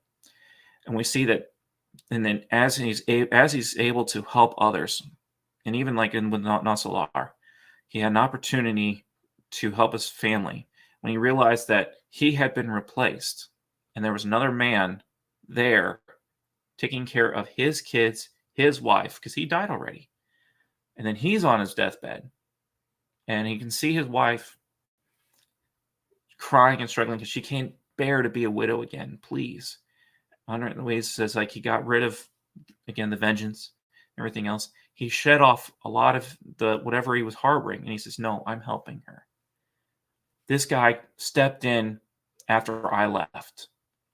And we see that, and then as he's able to help others, and even like with Nasalar, he had an opportunity to help his family when he realized that he had been replaced and there was another man there taking care of his kids, his wife, because he died already. And then he's on his deathbed and he can see his wife crying and struggling because she can't bear to be a widow again. Please. Andre Luis says, like, he got rid of, again, the vengeance, everything else. He shed off a lot of the whatever he was harboring, and he says, no, I'm helping her. This guy stepped in after I left,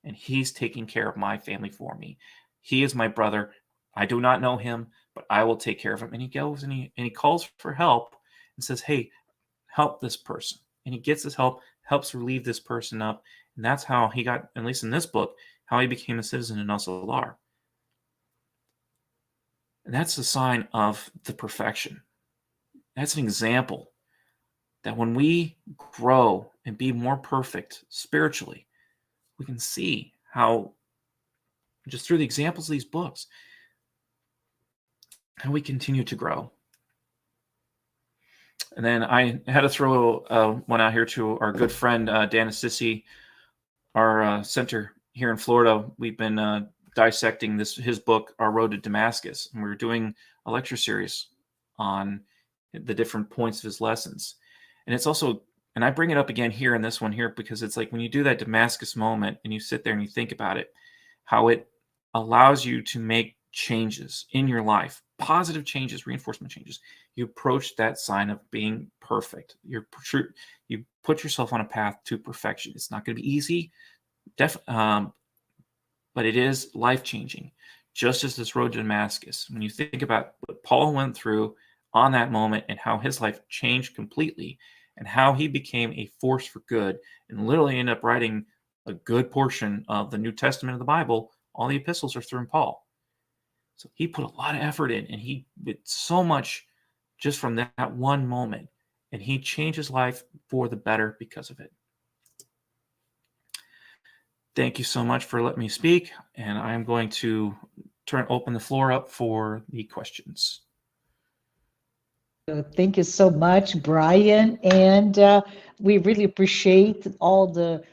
and he's taking care of my family for me. He is my brother. I do not know him, but I will take care of him. And he goes and he calls for help and says, hey, help this person. And he gets his help, helps relieve this person up. And that's how he got, at least in this book, how he became a citizen in El Salar. And that's the sign of the perfection. That's an example that when we grow and be more perfect spiritually, we can see how, just through the examples of these books, how we continue to grow. And then I had to throw one out here to our good friend, Dan Assisi, our center here in Florida. We've been dissecting his book, Our Road to Damascus. And we're doing a lecture series on the different points of his lessons. And it's also, and I bring it up again here in this one here, because it's like when you do that Damascus moment and you sit there and you think about it, how it allows you to make changes in your life, positive changes, reinforcement changes. You approach that sign of being perfect. You put yourself on a path to perfection. It's not going to be easy, but it is life-changing, just as this road to Damascus. When you think about what Paul went through on that moment and how his life changed completely and how he became a force for good and literally ended up writing a good portion of the New Testament of the Bible, all the epistles are through Paul. So he put a lot of effort in, and he did so much just from that one moment, and he changed his life for the better because of it. Thank you so much for letting me speak, and I'm going to open the floor up for the questions. Thank you so much, Brian, and we really appreciate all the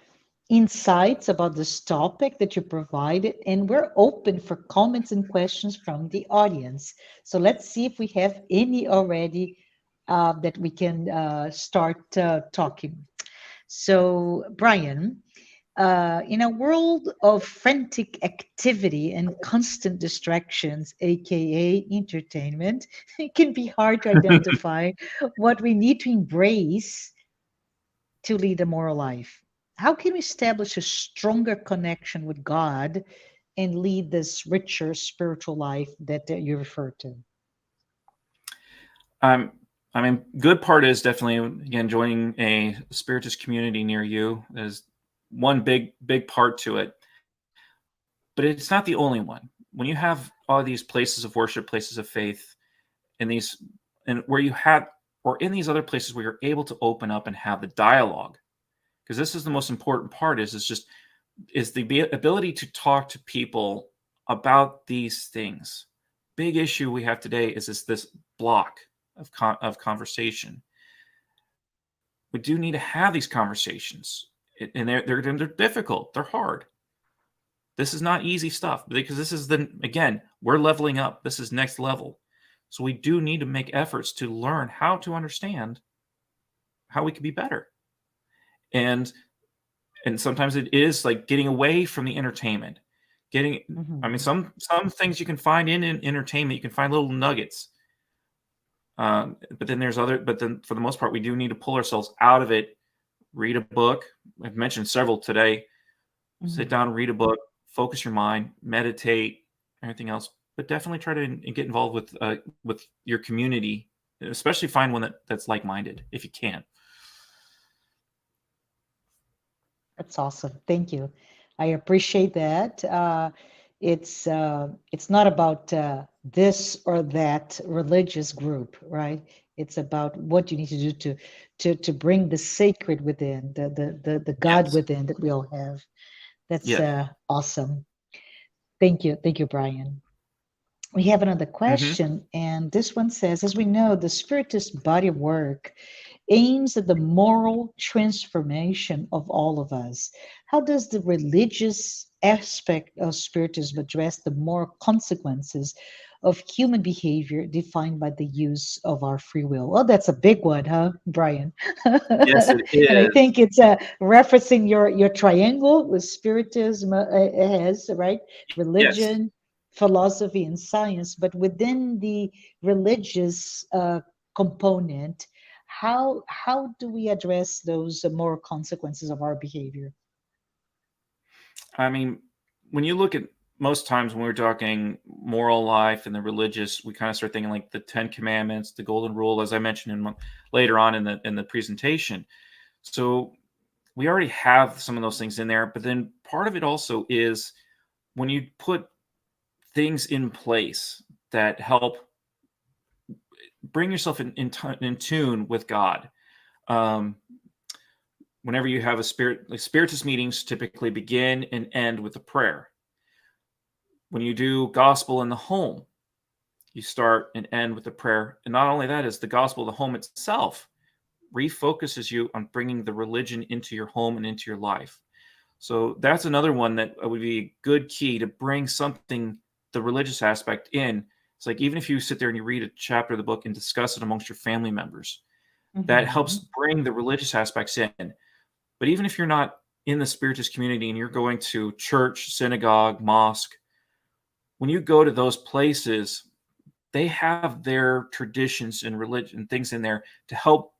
insights about this topic that you provided, and we're open for comments and questions from the audience. So let's see if we have any already that we can start talking. So, Brian, in a world of frantic activity and constant distractions, aka entertainment, it can be hard to identify what we need to embrace to lead a moral life. How can we establish a stronger connection with God and lead this richer spiritual life that you refer to? I mean, good part is definitely, again, joining a Spiritist community near you is one big part to it. But it's not the only one. When you have all these places of worship, places of faith, and these, and where you have, or in these other places where you're able to open up and have the dialogue, because this is the most important part, is the ability to talk to people about these things. Big issue we have today is this block of conversation. We do need to have these conversations, and they're difficult. They're hard. This is not easy stuff, because this is again, we're leveling up. This is next level. So we do need to make efforts to learn how to understand how we can be better. And sometimes it is like getting away from the entertainment. I mean, Mhm. some things you can find in entertainment, you can find little nuggets. But then for the most part, we do need to pull ourselves out of it, read a book. I've mentioned several today. Sit Mhm. down, read a book, focus your mind, meditate, everything else. But definitely try to get involved with your community, especially find one that's like-minded if you can. That's awesome. Thank you. I appreciate that. It's not about this or that religious group, right? It's about what you need to do to bring the sacred within, the God Yes. within that we all have. That's Yes. awesome. Thank you, Brian. We have another Hmm. question, and this one says, as we know, the Spiritist body of work aims at the moral transformation of all of us. How does the religious aspect of Spiritism address the moral consequences of human behavior defined by the use of our free will? Well, that's a big one, huh, Brian? Yes, it And I is. think it's referencing your triangle with Spiritism has, right? Yes. Religion, philosophy, and science. But within the religious component, how do we address those moral consequences of our behavior? I mean, when you look at most times when we're talking moral life and the religious, we kind of start thinking like the Ten Commandments, the Golden Rule, as I mentioned later on in the presentation. So we already have some of those things in there, but then part of it also is when you put things in place that help bring yourself in tune with God. Um, Whenever you have like spiritist meetings typically begin and end with a prayer. When you do gospel in the home, you start and end with a prayer. And not only that, is the gospel of the home itself refocuses you on bringing the religion into your home and into your life. So that's another one that would be a good key to bring something, the religious aspect in. It's like even if you sit there and you read a chapter of the book and discuss it amongst your family members, that helps Mhm. bring the religious aspects in. But even if you're not in the Spiritist community and you're going to church, synagogue, mosque, when you go to those places, they have their traditions and religion things in there to help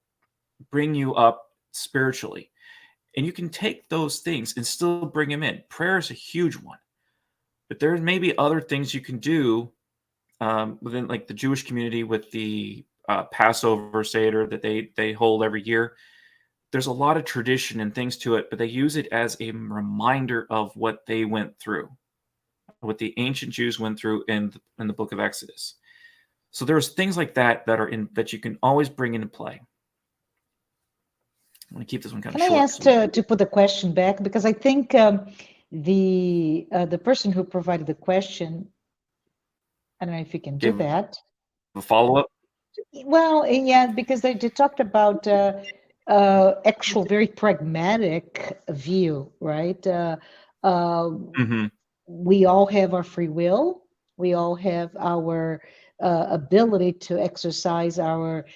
bring you up spiritually. And you can take those things and still bring them in. Prayer is a huge one, but there may be other things you can do within like the Jewish community with the Passover Seder that they hold every year. There's a lot of tradition and things to it, but they use it as a reminder of what they went through, what the ancient Jews went through in the book of Exodus. So there's things like that that are in that you can always bring into play. I'm going to keep this one kind of Can I short ask because we. to put the question back because I think the person who provided the question, I don't know if you can do Give that. a follow up. Well, yeah, because they talked about actual very pragmatic view, right? Uh, Hmm. we all have our free will. We all have our ability to exercise our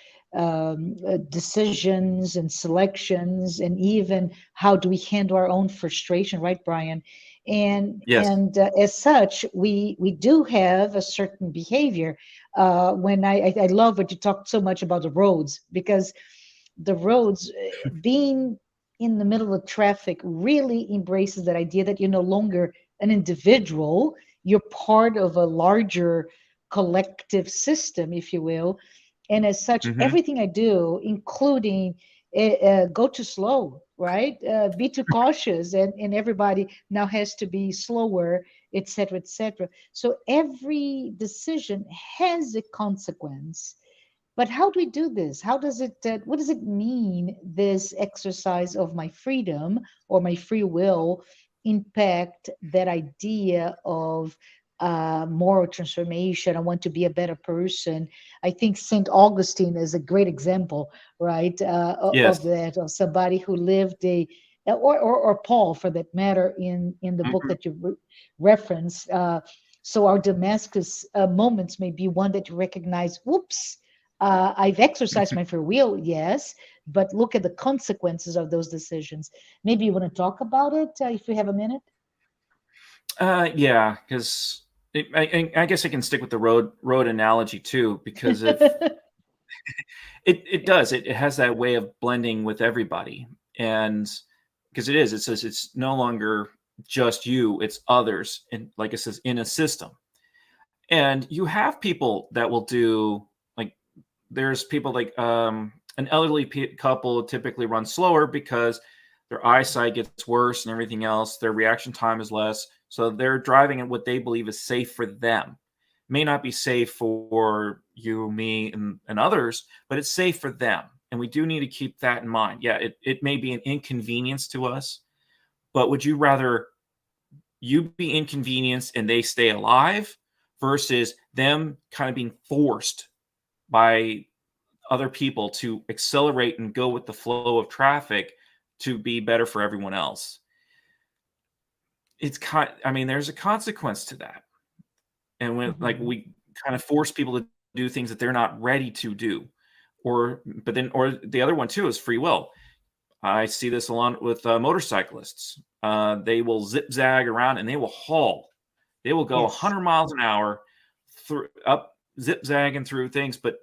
decisions and selections, and even how do we handle our own frustration, right, Brian? Yes. And as such, we do have a certain behavior. When I love what you talked so much about the roads because the roads being in the middle of traffic really embraces that idea that you're no longer an individual, you're part of a larger collective system, if you will. And as such, Hmm. everything I do, including go too slow, right? Be too cautious, and everybody now has to be slower, etc., etc. So every decision has a consequence. But how do we do this? How does it, what does it mean, this exercise of my freedom or my free will impact that idea of moral transformation? I want to be a better person. I think St. Augustine is a great example, right, of Yes. that, of somebody who lived a, or Paul for that matter, in the book Hmm. that you referenced. So our Damascus moments may be one that you recognize, whoops, I've exercised my free will, yes, but look at the consequences of those decisions. Maybe you want to talk about it if you have a minute. Yeah, because I guess I can stick with the road analogy too, because if it does, it has that way of blending with everybody, and because it says it's no longer just you, it's others, and like it says in a system, and you have people that will do like there's people like an elderly couple typically run slower because their eyesight gets worse and everything else. Their reaction time is less, so they're driving at what they believe is safe for them. May not be safe for you, me, and others, but it's safe for them. And we do need to keep that in mind. Yeah, it may be an inconvenience to us, but would you rather you be inconvenienced and they stay alive versus them kind of being forced by other people to accelerate and go with the flow of traffic to be better for everyone else? I mean, there's a consequence to that. And when like Mhm. we kind of force people to do things that they're not ready to do, or the other one too is free will. I see this a lot with motorcyclists. They will zip zag around and they will haul. They will go Yes, 100 miles an hour through up zip zagging through things, but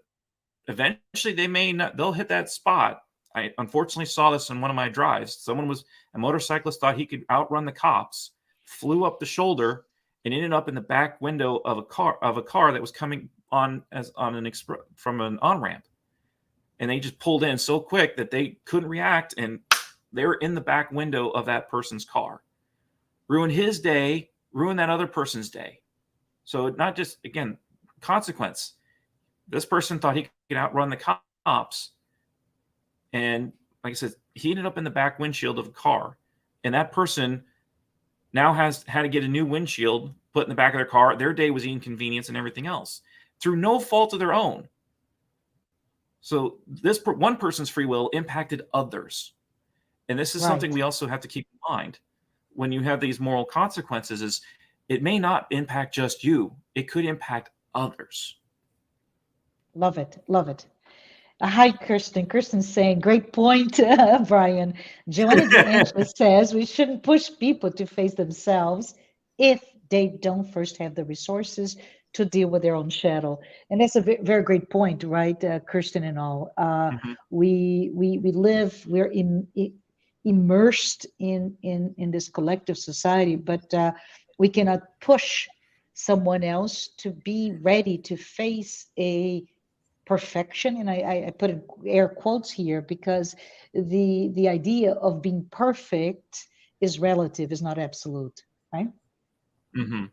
eventually they may not. They'll hit that spot. I unfortunately saw this in one of my drives. A motorcyclist thought he could outrun the cops, flew up the shoulder, and ended up in the back window of a car that was coming on as on an from an on ramp, and they just pulled in so quick that they couldn't react, and they were in the back window of that person's car. Ruined his day, ruined that other person's day. So not just again consequence. This person thought he could outrun the cops, and like I said, he ended up in the back windshield of a car, and that person now has had to get a new windshield put in the back of their car. Their day was inconvenience and everything else through no fault of their own. So this one person's free will impacted others, and this is something right. we also have to keep in mind when you have these moral consequences. Is it may not impact just you; it could impact others. Love it. Love it. Hi, Kirsten. Kirsten's saying, great point, Brian. Joanna De Angelis says we shouldn't push people to face themselves if they don't first have the resources to deal with their own shadow. And that's a very great point, right, Kirsten and all. Mhm. We live, we're immersed in this collective society, but we cannot push someone else to be ready to face a perfection, and I put in air quotes here because the idea of being perfect is relative, is not absolute, right? Mhm.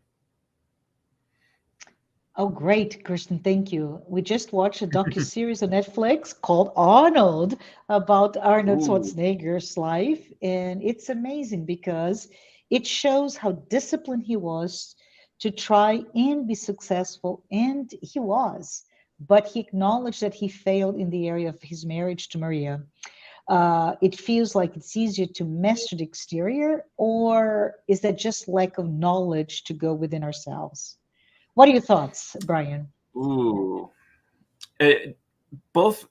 Oh, great, Kirsten, thank you. We just watched a docu-series on Netflix called Arnold, about Arnold Ooh. Schwarzenegger's life, and it's amazing because it shows how disciplined he was to try and be successful, and he was. But he acknowledged that he failed in the area of his marriage to Maria. It feels like it's easier to master the exterior, or is that just lack of knowledge to go within ourselves? What are your thoughts, Brian? Ooh. It, both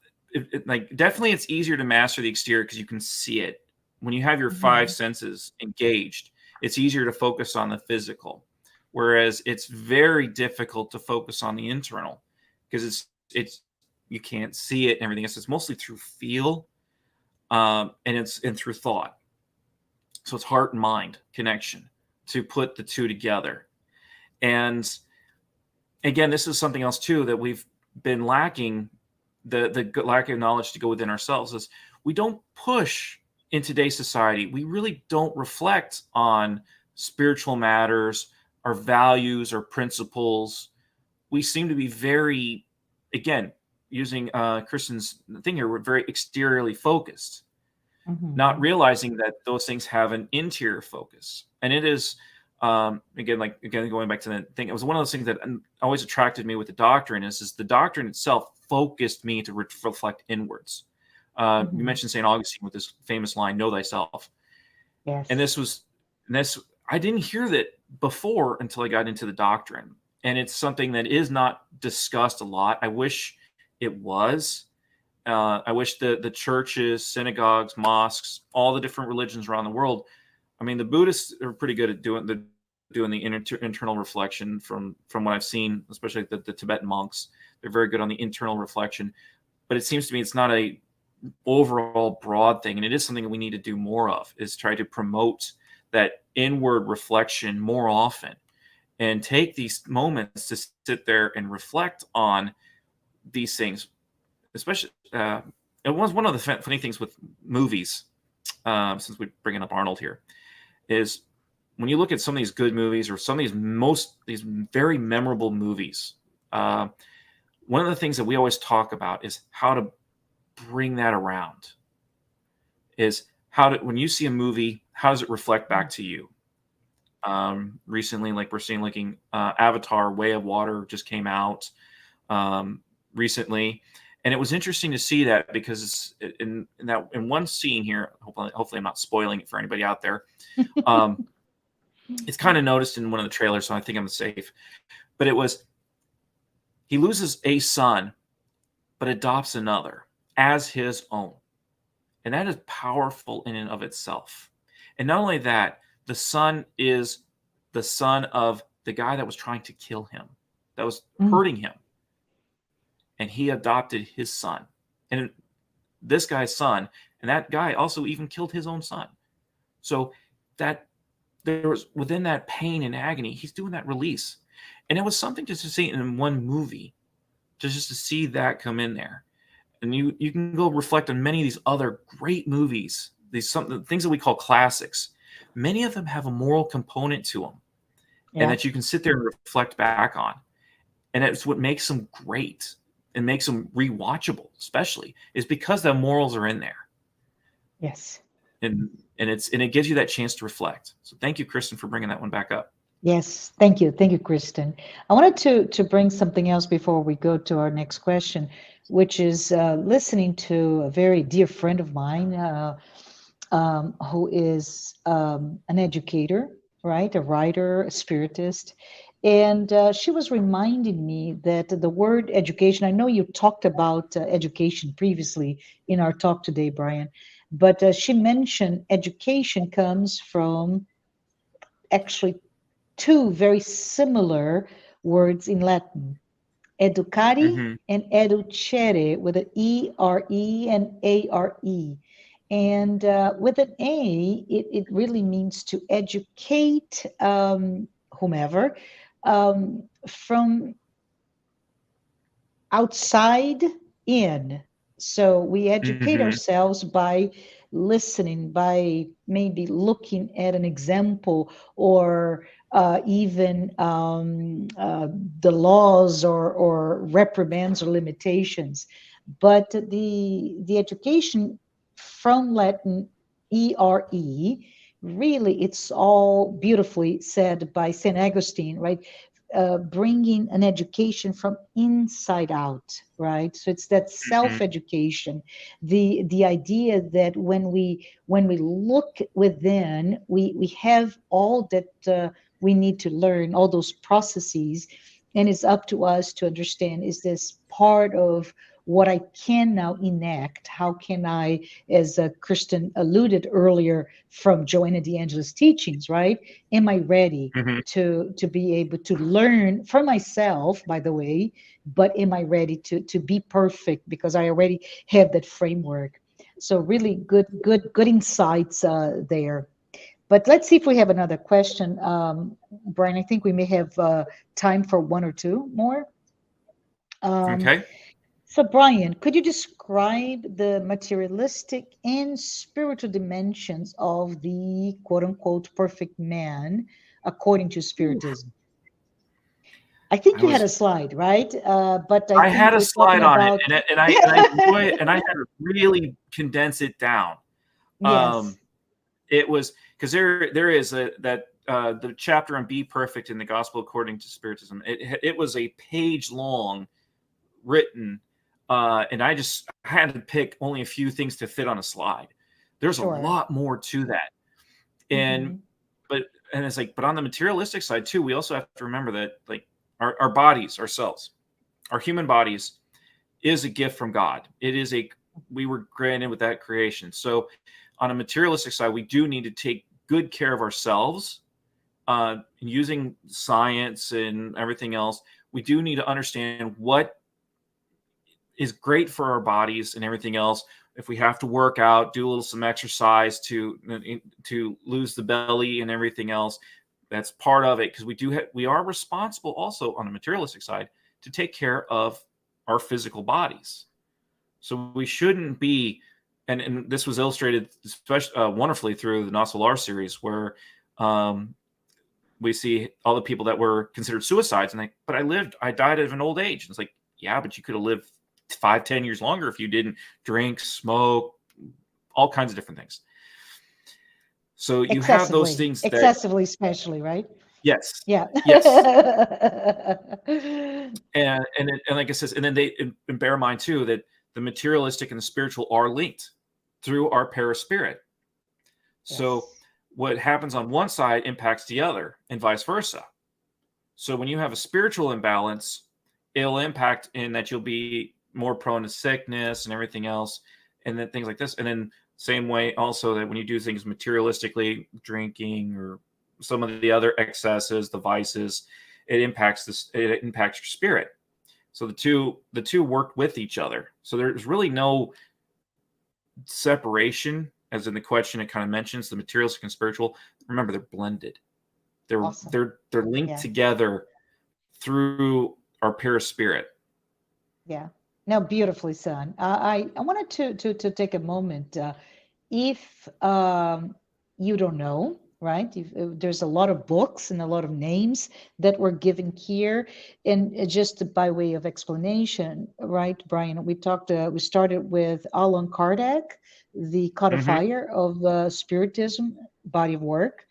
like definitely it's easier to master the exterior because you can see it. When you have your five Mhm. senses engaged, it's easier to focus on the physical, whereas it's very difficult to focus on the internal because it's you can't see it and everything else. It's mostly through feel, and through thought. So it's heart and mind connection to put the two together. And again, this is something else too that we've been lacking the lack of knowledge to go within ourselves is we don't push in today's society. We really don't reflect on spiritual matters, our values, our principles. We seem to be very, again, using Kristen's thing here, we're very exteriorly focused, not Mm-hmm. realizing that those things have an interior focus. And it is, again, going back to the thing, it was one of those things that always attracted me with the doctrine is the doctrine itself focused me to reflect inwards. You Mm-hmm. mentioned St. Augustine with this famous line, know thyself. And Yes. this was, and this, I didn't hear that before until I got into the doctrine. And it's something that is not discussed a lot. I wish it was. I wish the churches, synagogues, mosques, all the different religions around the world. I mean, the Buddhists are pretty good at doing the internal reflection from what I've seen, especially the Tibetan monks. They're very good on the internal reflection. But it seems to me it's not a overall broad thing, and it is something that we need to do more of. Is try to promote that inward reflection more often, and take these moments to sit there and reflect on these things, especially it was one of the funny things with movies, since we're bringing up Arnold here, is when you look at some of these good movies or some of these very memorable movies, one of the things that we always talk about is how to bring that around. Is when you see a movie, how does it reflect back to you? Recently, like we're seeing, Avatar: Way of Water just came out recently, and it was interesting to see that because it's in one scene here. Hopefully, I'm not spoiling it for anybody out there. Um, it's kind of noticed in one of the trailers, so I think I'm safe. But it was he loses a son, but adopts another as his own, and that is powerful in and of itself. And not only that, the son is the son of the guy that was trying to kill him, that was Mm. hurting him, and he adopted his son. And this guy's son, and that guy also even killed his own son. So that there was within that pain and agony, he's doing that release. And it was something just to see in one movie, just to see that come in there. And you can go reflect on many of these other great movies, things that we call classics. Many of them have a moral component to them, and Yeah. that you can sit there and reflect back on. And it's what makes them great and makes them rewatchable, especially, is because the morals are in there. Yes. And it gives you that chance to reflect. So thank you, Kristen, for bringing that one back up. Yes, thank you. Thank you, Kristen. I wanted to bring something else before we go to our next question, which is listening to a very dear friend of mine who is an educator, right? A writer, a spiritist. And she was reminding me that the word education, I know you talked about education previously in our talk today, Brian, but she mentioned education comes from actually two very similar words in Latin, educare Mm-hmm. and educere, with an E-R-E and A-R-E. And with an A, it really means to educate whomever from outside in. So we educate Mm-hmm. ourselves by listening, by maybe looking at an example or even the laws or reprimands or limitations. But the education from Latin ERE, really, it's all beautifully said by St. Augustine, right? Bringing an education from inside out, right? So it's that Mm-hmm. self-education, the idea that when we look within, we have all that we need to learn, all those processes, and it's up to us to understand: is this part of what I can now enact? How can I, as Kristen alluded earlier from Joanna D'Angela's teachings, right? Am I ready Mm-hmm. to be able to learn for myself, by the way, but am I ready to be perfect because I already have that framework? So really good insights there. But let's see if we have another question. Brian, I think we may have time for one or two more. um, Okay. So, Brian, could you describe the materialistic and spiritual dimensions of the quote unquote perfect man according to Oof. Spiritism? I think I you had was a slide, right? But I I think had a we're talking slide on it, about. and I enjoy it, and I had to really condense it down. Yes, Um, it was because there is that the chapter on be perfect in the gospel according to Spiritism. It was a page long written, and I just had to pick only a few things to fit on a slide. There's a sure. lot more to that, and Hmm. but and it's like, but on the materialistic side too, we also have to remember that like our bodies, ourselves, our human bodies is a gift from God. It is a we were granted with that creation. So on a materialistic side, we do need to take good care of ourselves. Using science and everything else, we do need to understand what is great for our bodies and everything else. If we have to work out, do a little some exercise to lose the belly and everything else, that's part of it because we are responsible also on the materialistic side to take care of our physical bodies. So we shouldn't be, and this was illustrated especially wonderfully through the Nosolar series, where um, we see all the people that were considered suicides, and I died of an old age. And it's like, yeah, but you could have lived 5, 10 years longer if you didn't drink, smoke, all kinds of different things. So you have those Excessively, things that, excessively, especially, right? yes, Yeah. yes, and like I says, and then and bear in mind too that the materialistic and the spiritual are linked through our paraspirit. So Yes. what happens on one side impacts the other, and vice versa. So when you have a spiritual imbalance, it'll impact in that you'll be more prone to sickness and everything else, and then things like this. And then same way also that when you do things materialistically, drinking or some of the other excesses, the vices, it impacts your spirit. So the two work with each other. So there's really no separation, as in the question it kind of mentions the materialistic and spiritual. Remember, they're blended. They're Awesome. they're they're linked Yeah. together through our paraspirit. Yeah. No, beautifully said. I wanted to take a moment. If you don't know, right? If there's a lot of books and a lot of names that were given here, and just by way of explanation, right, Brian? We started with Allan Kardec, the Mm-hmm. codifier of Spiritism body of work.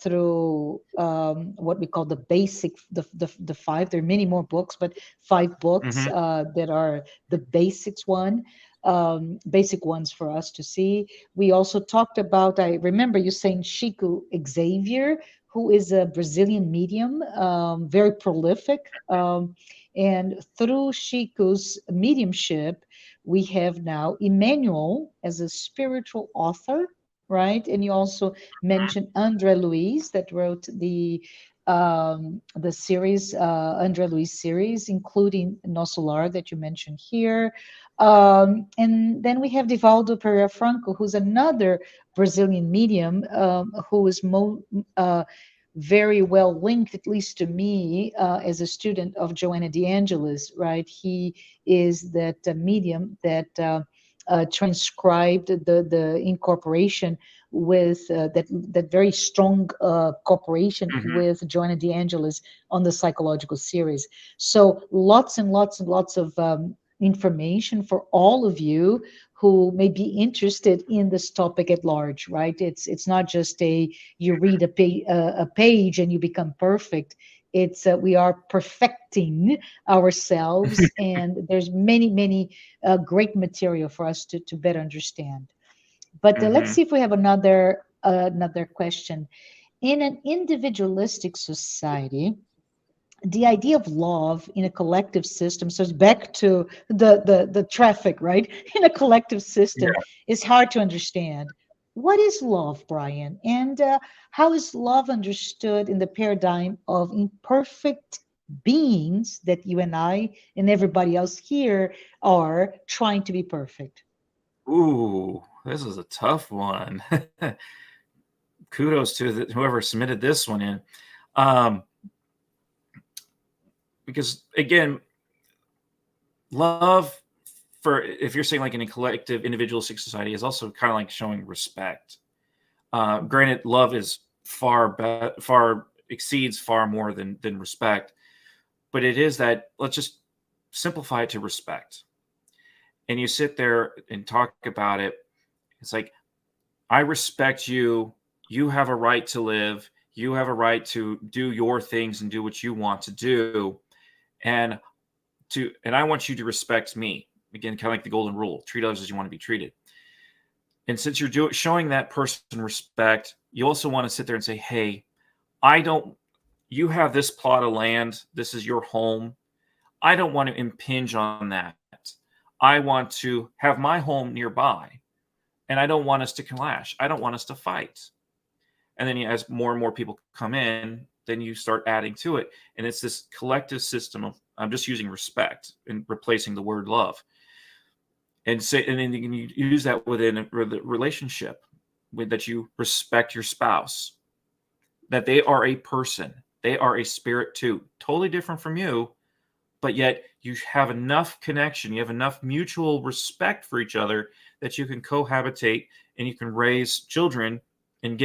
Through what we call the basic, the five. There are many more books, but five books Mm-hmm. that are the basic ones for us to see. We also talked about, I remember you saying Chico Xavier, who is a Brazilian medium, very prolific. And through Chico's mediumship, we have now Emmanuel as a spiritual author, right? And you also mentioned Andre Luis that wrote the series, Andre Luis series, including Nosolar that you mentioned here. And then we have Divaldo Pereira Franco, who's another Brazilian medium who is very well linked, at least to me, as a student of Joanna de Angelis, right? He is that medium that transcribed the incorporation with that very strong cooperation Mm-hmm. with Joanna de Angelis on the psychological series. So lots and lots and lots of information for all of you who may be interested in this topic at large, right? It's not just you read a page and you become perfect. It's we are perfecting ourselves, and there's many great material for us to better understand. But let's Mm-hmm. see if we have another question. In an individualistic society, the idea of love in a collective system, so it's back to the traffic, right? In a collective system, Yeah. is hard to understand. What is love, Brian? And how is love understood in the paradigm of imperfect beings that you and I and everybody else here are trying to be perfect? Ooh, this is a tough one. Kudos to whoever submitted this one in, um, because again, love, for if you're saying like in a collective individualistic society, is also kind of like showing respect. Granted, love is far exceeds far more than respect, but it is that, let's just simplify it to respect. And you sit there and talk about it. It's like, I respect you. You have a right to live. You have a right to do your things and do what you want to do. And and I want you to respect me. Again, kind of like the golden rule: treat others as you want to be treated. And since you're showing that person respect, you also want to sit there and say, hey, I don't, you have this plot of land. This is your home. I don't want to impinge on that. I want to have my home nearby, and I don't want us to clash. I don't want us to fight. And then as more and more people come in, then you start adding to it. And it's this collective system of, I'm just using respect and replacing the word love. And then you can use that within a relationship, that you respect your spouse, that they are a person, they are a spirit too, totally different from you, but yet you have enough connection, you have enough mutual respect for each other that you can cohabitate, and you can raise children and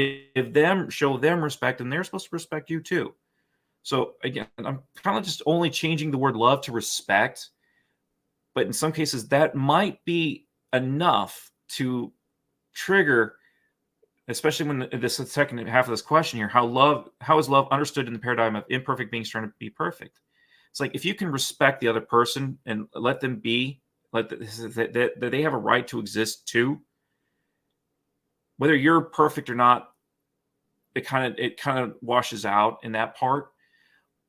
show them respect, and they're supposed to respect you too. So again, I'm kind of just only changing the word love to respect, but in some cases that might be enough to trigger, especially when this second half of this question here, how is love understood in the paradigm of imperfect beings trying to be perfect? It's like, if you can respect the other person and let them be, that they have a right to exist too, whether you're perfect or not, it kind of washes out in that part.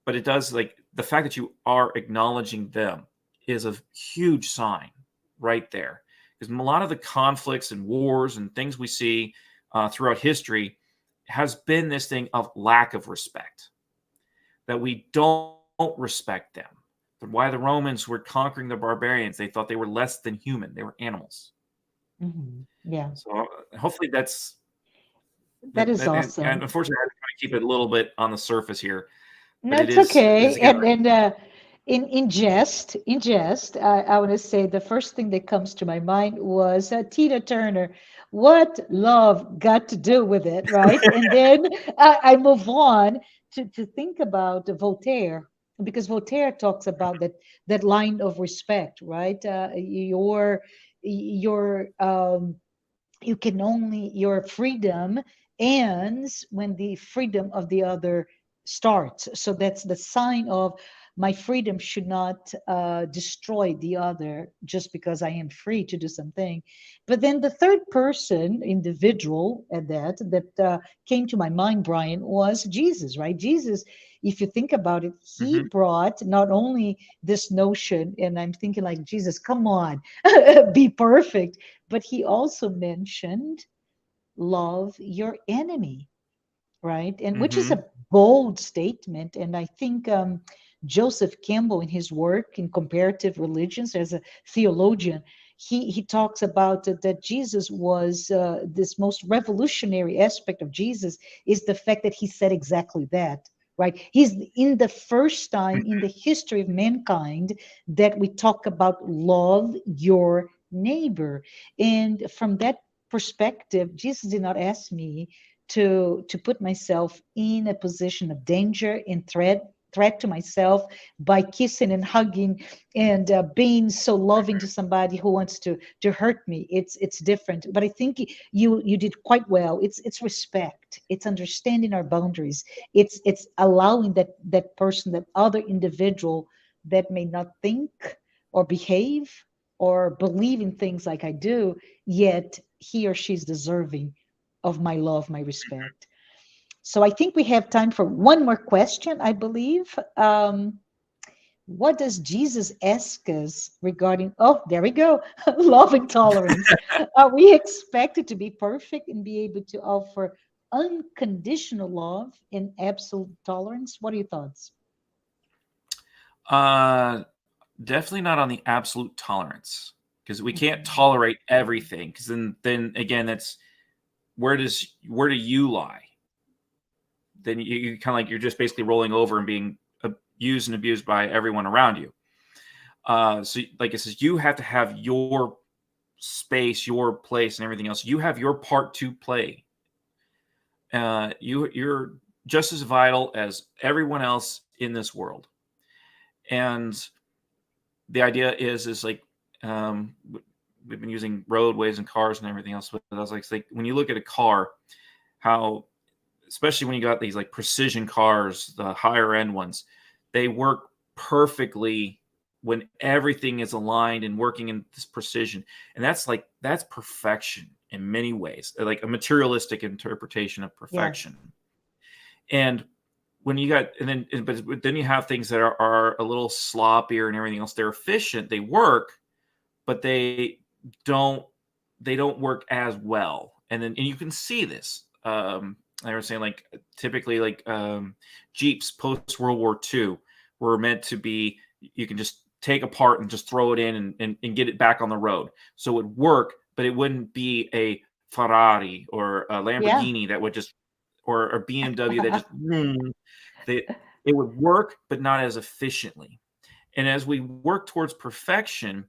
But it does, like, the fact that you are acknowledging them is a huge sign right there. Because a lot of the conflicts and wars and things we see throughout history has been this thing of lack of respect, that we don't respect them. But why the Romans were conquering the barbarians, they thought they were less than human. They were animals. Yeah, So hopefully that's that is and awesome. unfortunately, I have to keep it a little bit on the surface here, but No, it's it is okay. again. In jest, I want to say the first thing that comes to my mind was Tina Turner. What love got to do with it, right? And then I move on to think about Voltaire, because Voltaire talks about that line of respect, right? Your you can only your freedom ends when the freedom of the other starts. So that's the sign of my freedom should not destroy the other just because I am free to do something. But then the third person individual at that came to my mind, Brian, was Jesus, right? Jesus, if you think about it, he Mhm. brought not only this notion, and I'm thinking like, Jesus, come on, be perfect, but he also mentioned love your enemy, right? And which is Mhm. a bold statement. And I think Joseph Campbell, in his work in comparative religions as a theologian, he talks about that Jesus was this most revolutionary aspect of Jesus is the fact that he said exactly that. Right, he's in the first time in the history of mankind that we talk about love your neighbor, and from that perspective, Jesus did not ask me to put myself in a position of danger and threat to myself by kissing and hugging and being so loving to somebody who wants to hurt me. It's different, but I think you did quite well. It's respect, it's understanding our boundaries, it's allowing that person, that other individual that may not think or behave or believe in things like I do, yet he or she's deserving of my love, my respect. So I think we have time for one more question, I believe. What does Jesus ask us regarding? Oh, there we go. Love and tolerance. Are we expected to be perfect and be able to offer unconditional love and absolute tolerance? What are your thoughts? Uh, Definitely not on the absolute tolerance, because we can't Mhm. tolerate everything. Because then again, that's where do you lie? Then you kind of like, you're just basically rolling over and being used and abused by everyone around you. So, like it says, you have to have your space, your place, and everything else. You have your part to play. You're just as vital as everyone else in this world. And the idea is like, we've been using roadways and cars and everything else. But I was like when you look at a car, how, especially when you got these like precision cars, the higher end ones, they work perfectly when everything is aligned and working in this precision. And that's perfection in many ways, like a materialistic interpretation of Yes. perfection. And when you got, and then, but then you have things that are a little sloppier and everything else. They're efficient, they work, but don't they don't work as well. And you can see this. I was saying, like, typically, like, Jeeps post World War II were meant to be, you can just take apart and just throw it in and get it back on the road. So it would work, but it wouldn't be a Ferrari or a Yeah. Lamborghini that would just, or a BMW that just, they, it would work, but not as efficiently. And as we work towards perfection,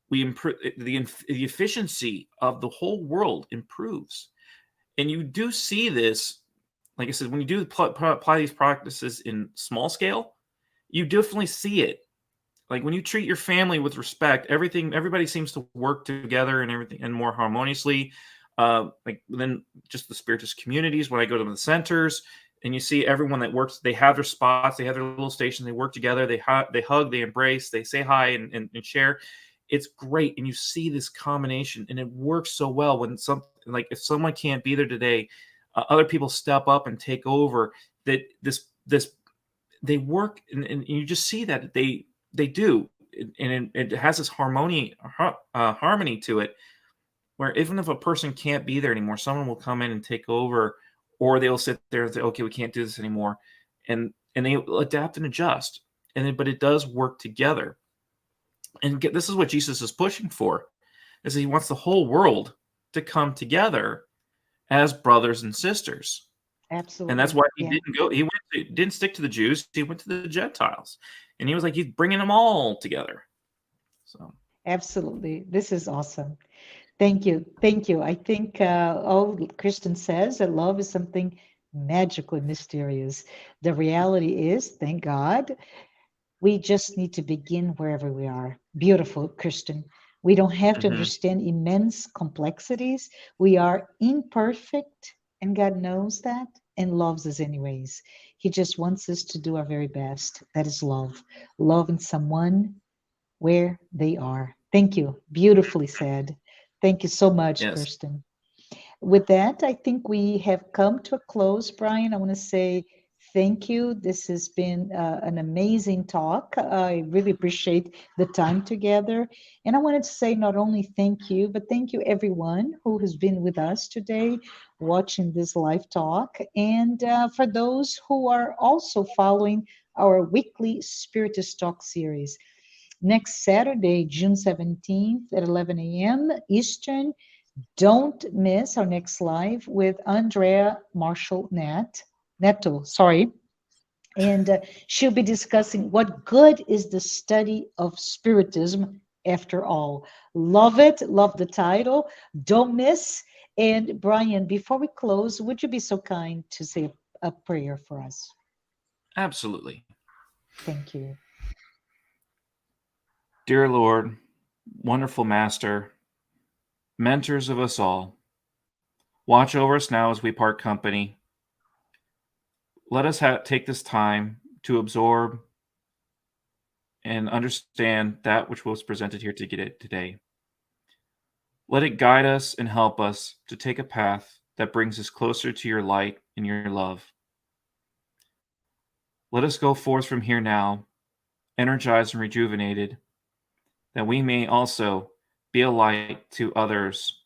we improve the efficiency of the whole world improves. And you do see this, like I said, when you do apply these practices in small scale, you definitely see it. Like when you treat your family with respect, everybody seems to work together and everything and more harmoniously. Like then just the Spiritist communities, when I go to the centers and you see everyone that works, they have their spots, they have their little stations, they work together, they hug, they embrace, they say hi and share. It's great. And you see this combination and it works so well when like if someone can't be there today, other people step up and take over. That this they work, and you just see that they do, and it has this harmony to it, where even if a person can't be there anymore, someone will come in and take over, or they'll sit there and say, okay, we can't do this anymore, and they will adapt and adjust, but it does work together. And this is what Jesus is pushing for, is he wants the whole world to come together as brothers and sisters. And that's Absolutely. why he Yeah. didn't go. Didn't stick to the Jews. He went to the Gentiles, and he was like, he's bringing them all together. So Absolutely. This is awesome. Thank you. Thank you. I think all Christian says that love is something magical and mysterious. The reality is, thank God, we just need to begin wherever we are. Beautiful, Christian. We don't have to mhm. understand immense complexities. We are imperfect, and God knows that and loves us anyways. He just wants us to do our very best. That is love. Loving someone where they are. Thank you. Beautifully said. Thank you so much, Yes, Kirsten. With that, I think we have come to a close, Brian. I want to say thank you. This has been an amazing talk. I really appreciate the time together. And I wanted to say not only thank you, but thank you everyone who has been with us today watching this live talk. And for those who are also following our weekly Spiritist Talk series. Next Saturday, June 17th at 11 a.m. Eastern, don't miss our next live with Andrea Marshall Neto, sorry. And she'll be discussing what good is the study of Spiritism after all. Love it. Love the title. Don't miss. And Brian, before we close, would you be so kind to say a prayer for us? absolutely. Thank you. Dear Lord, wonderful Master, mentors of us all, watch over us now as we part company. Let us take this time to absorb and understand that which was presented here today. Let it guide us and help us to take a path that brings us closer to your light and your love. Let us go forth from here now, energized and rejuvenated, that we may also be a light to others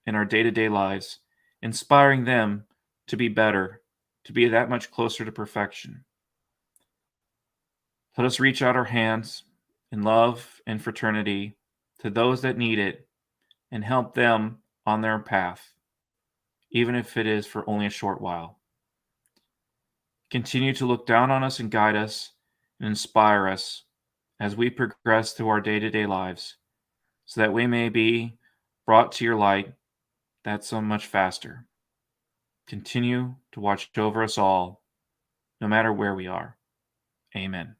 in our day to day lives, inspiring them to be better, to be that much closer to perfection. Let us reach out our hands in love and fraternity to those that need it and help them on their path, even if it is for only a short while. Continue to look down on us and guide us and inspire us as we progress through our day-to-day lives, so that we may be brought to your light that so much faster. Continue to watch over us all, no matter where we are. Amen.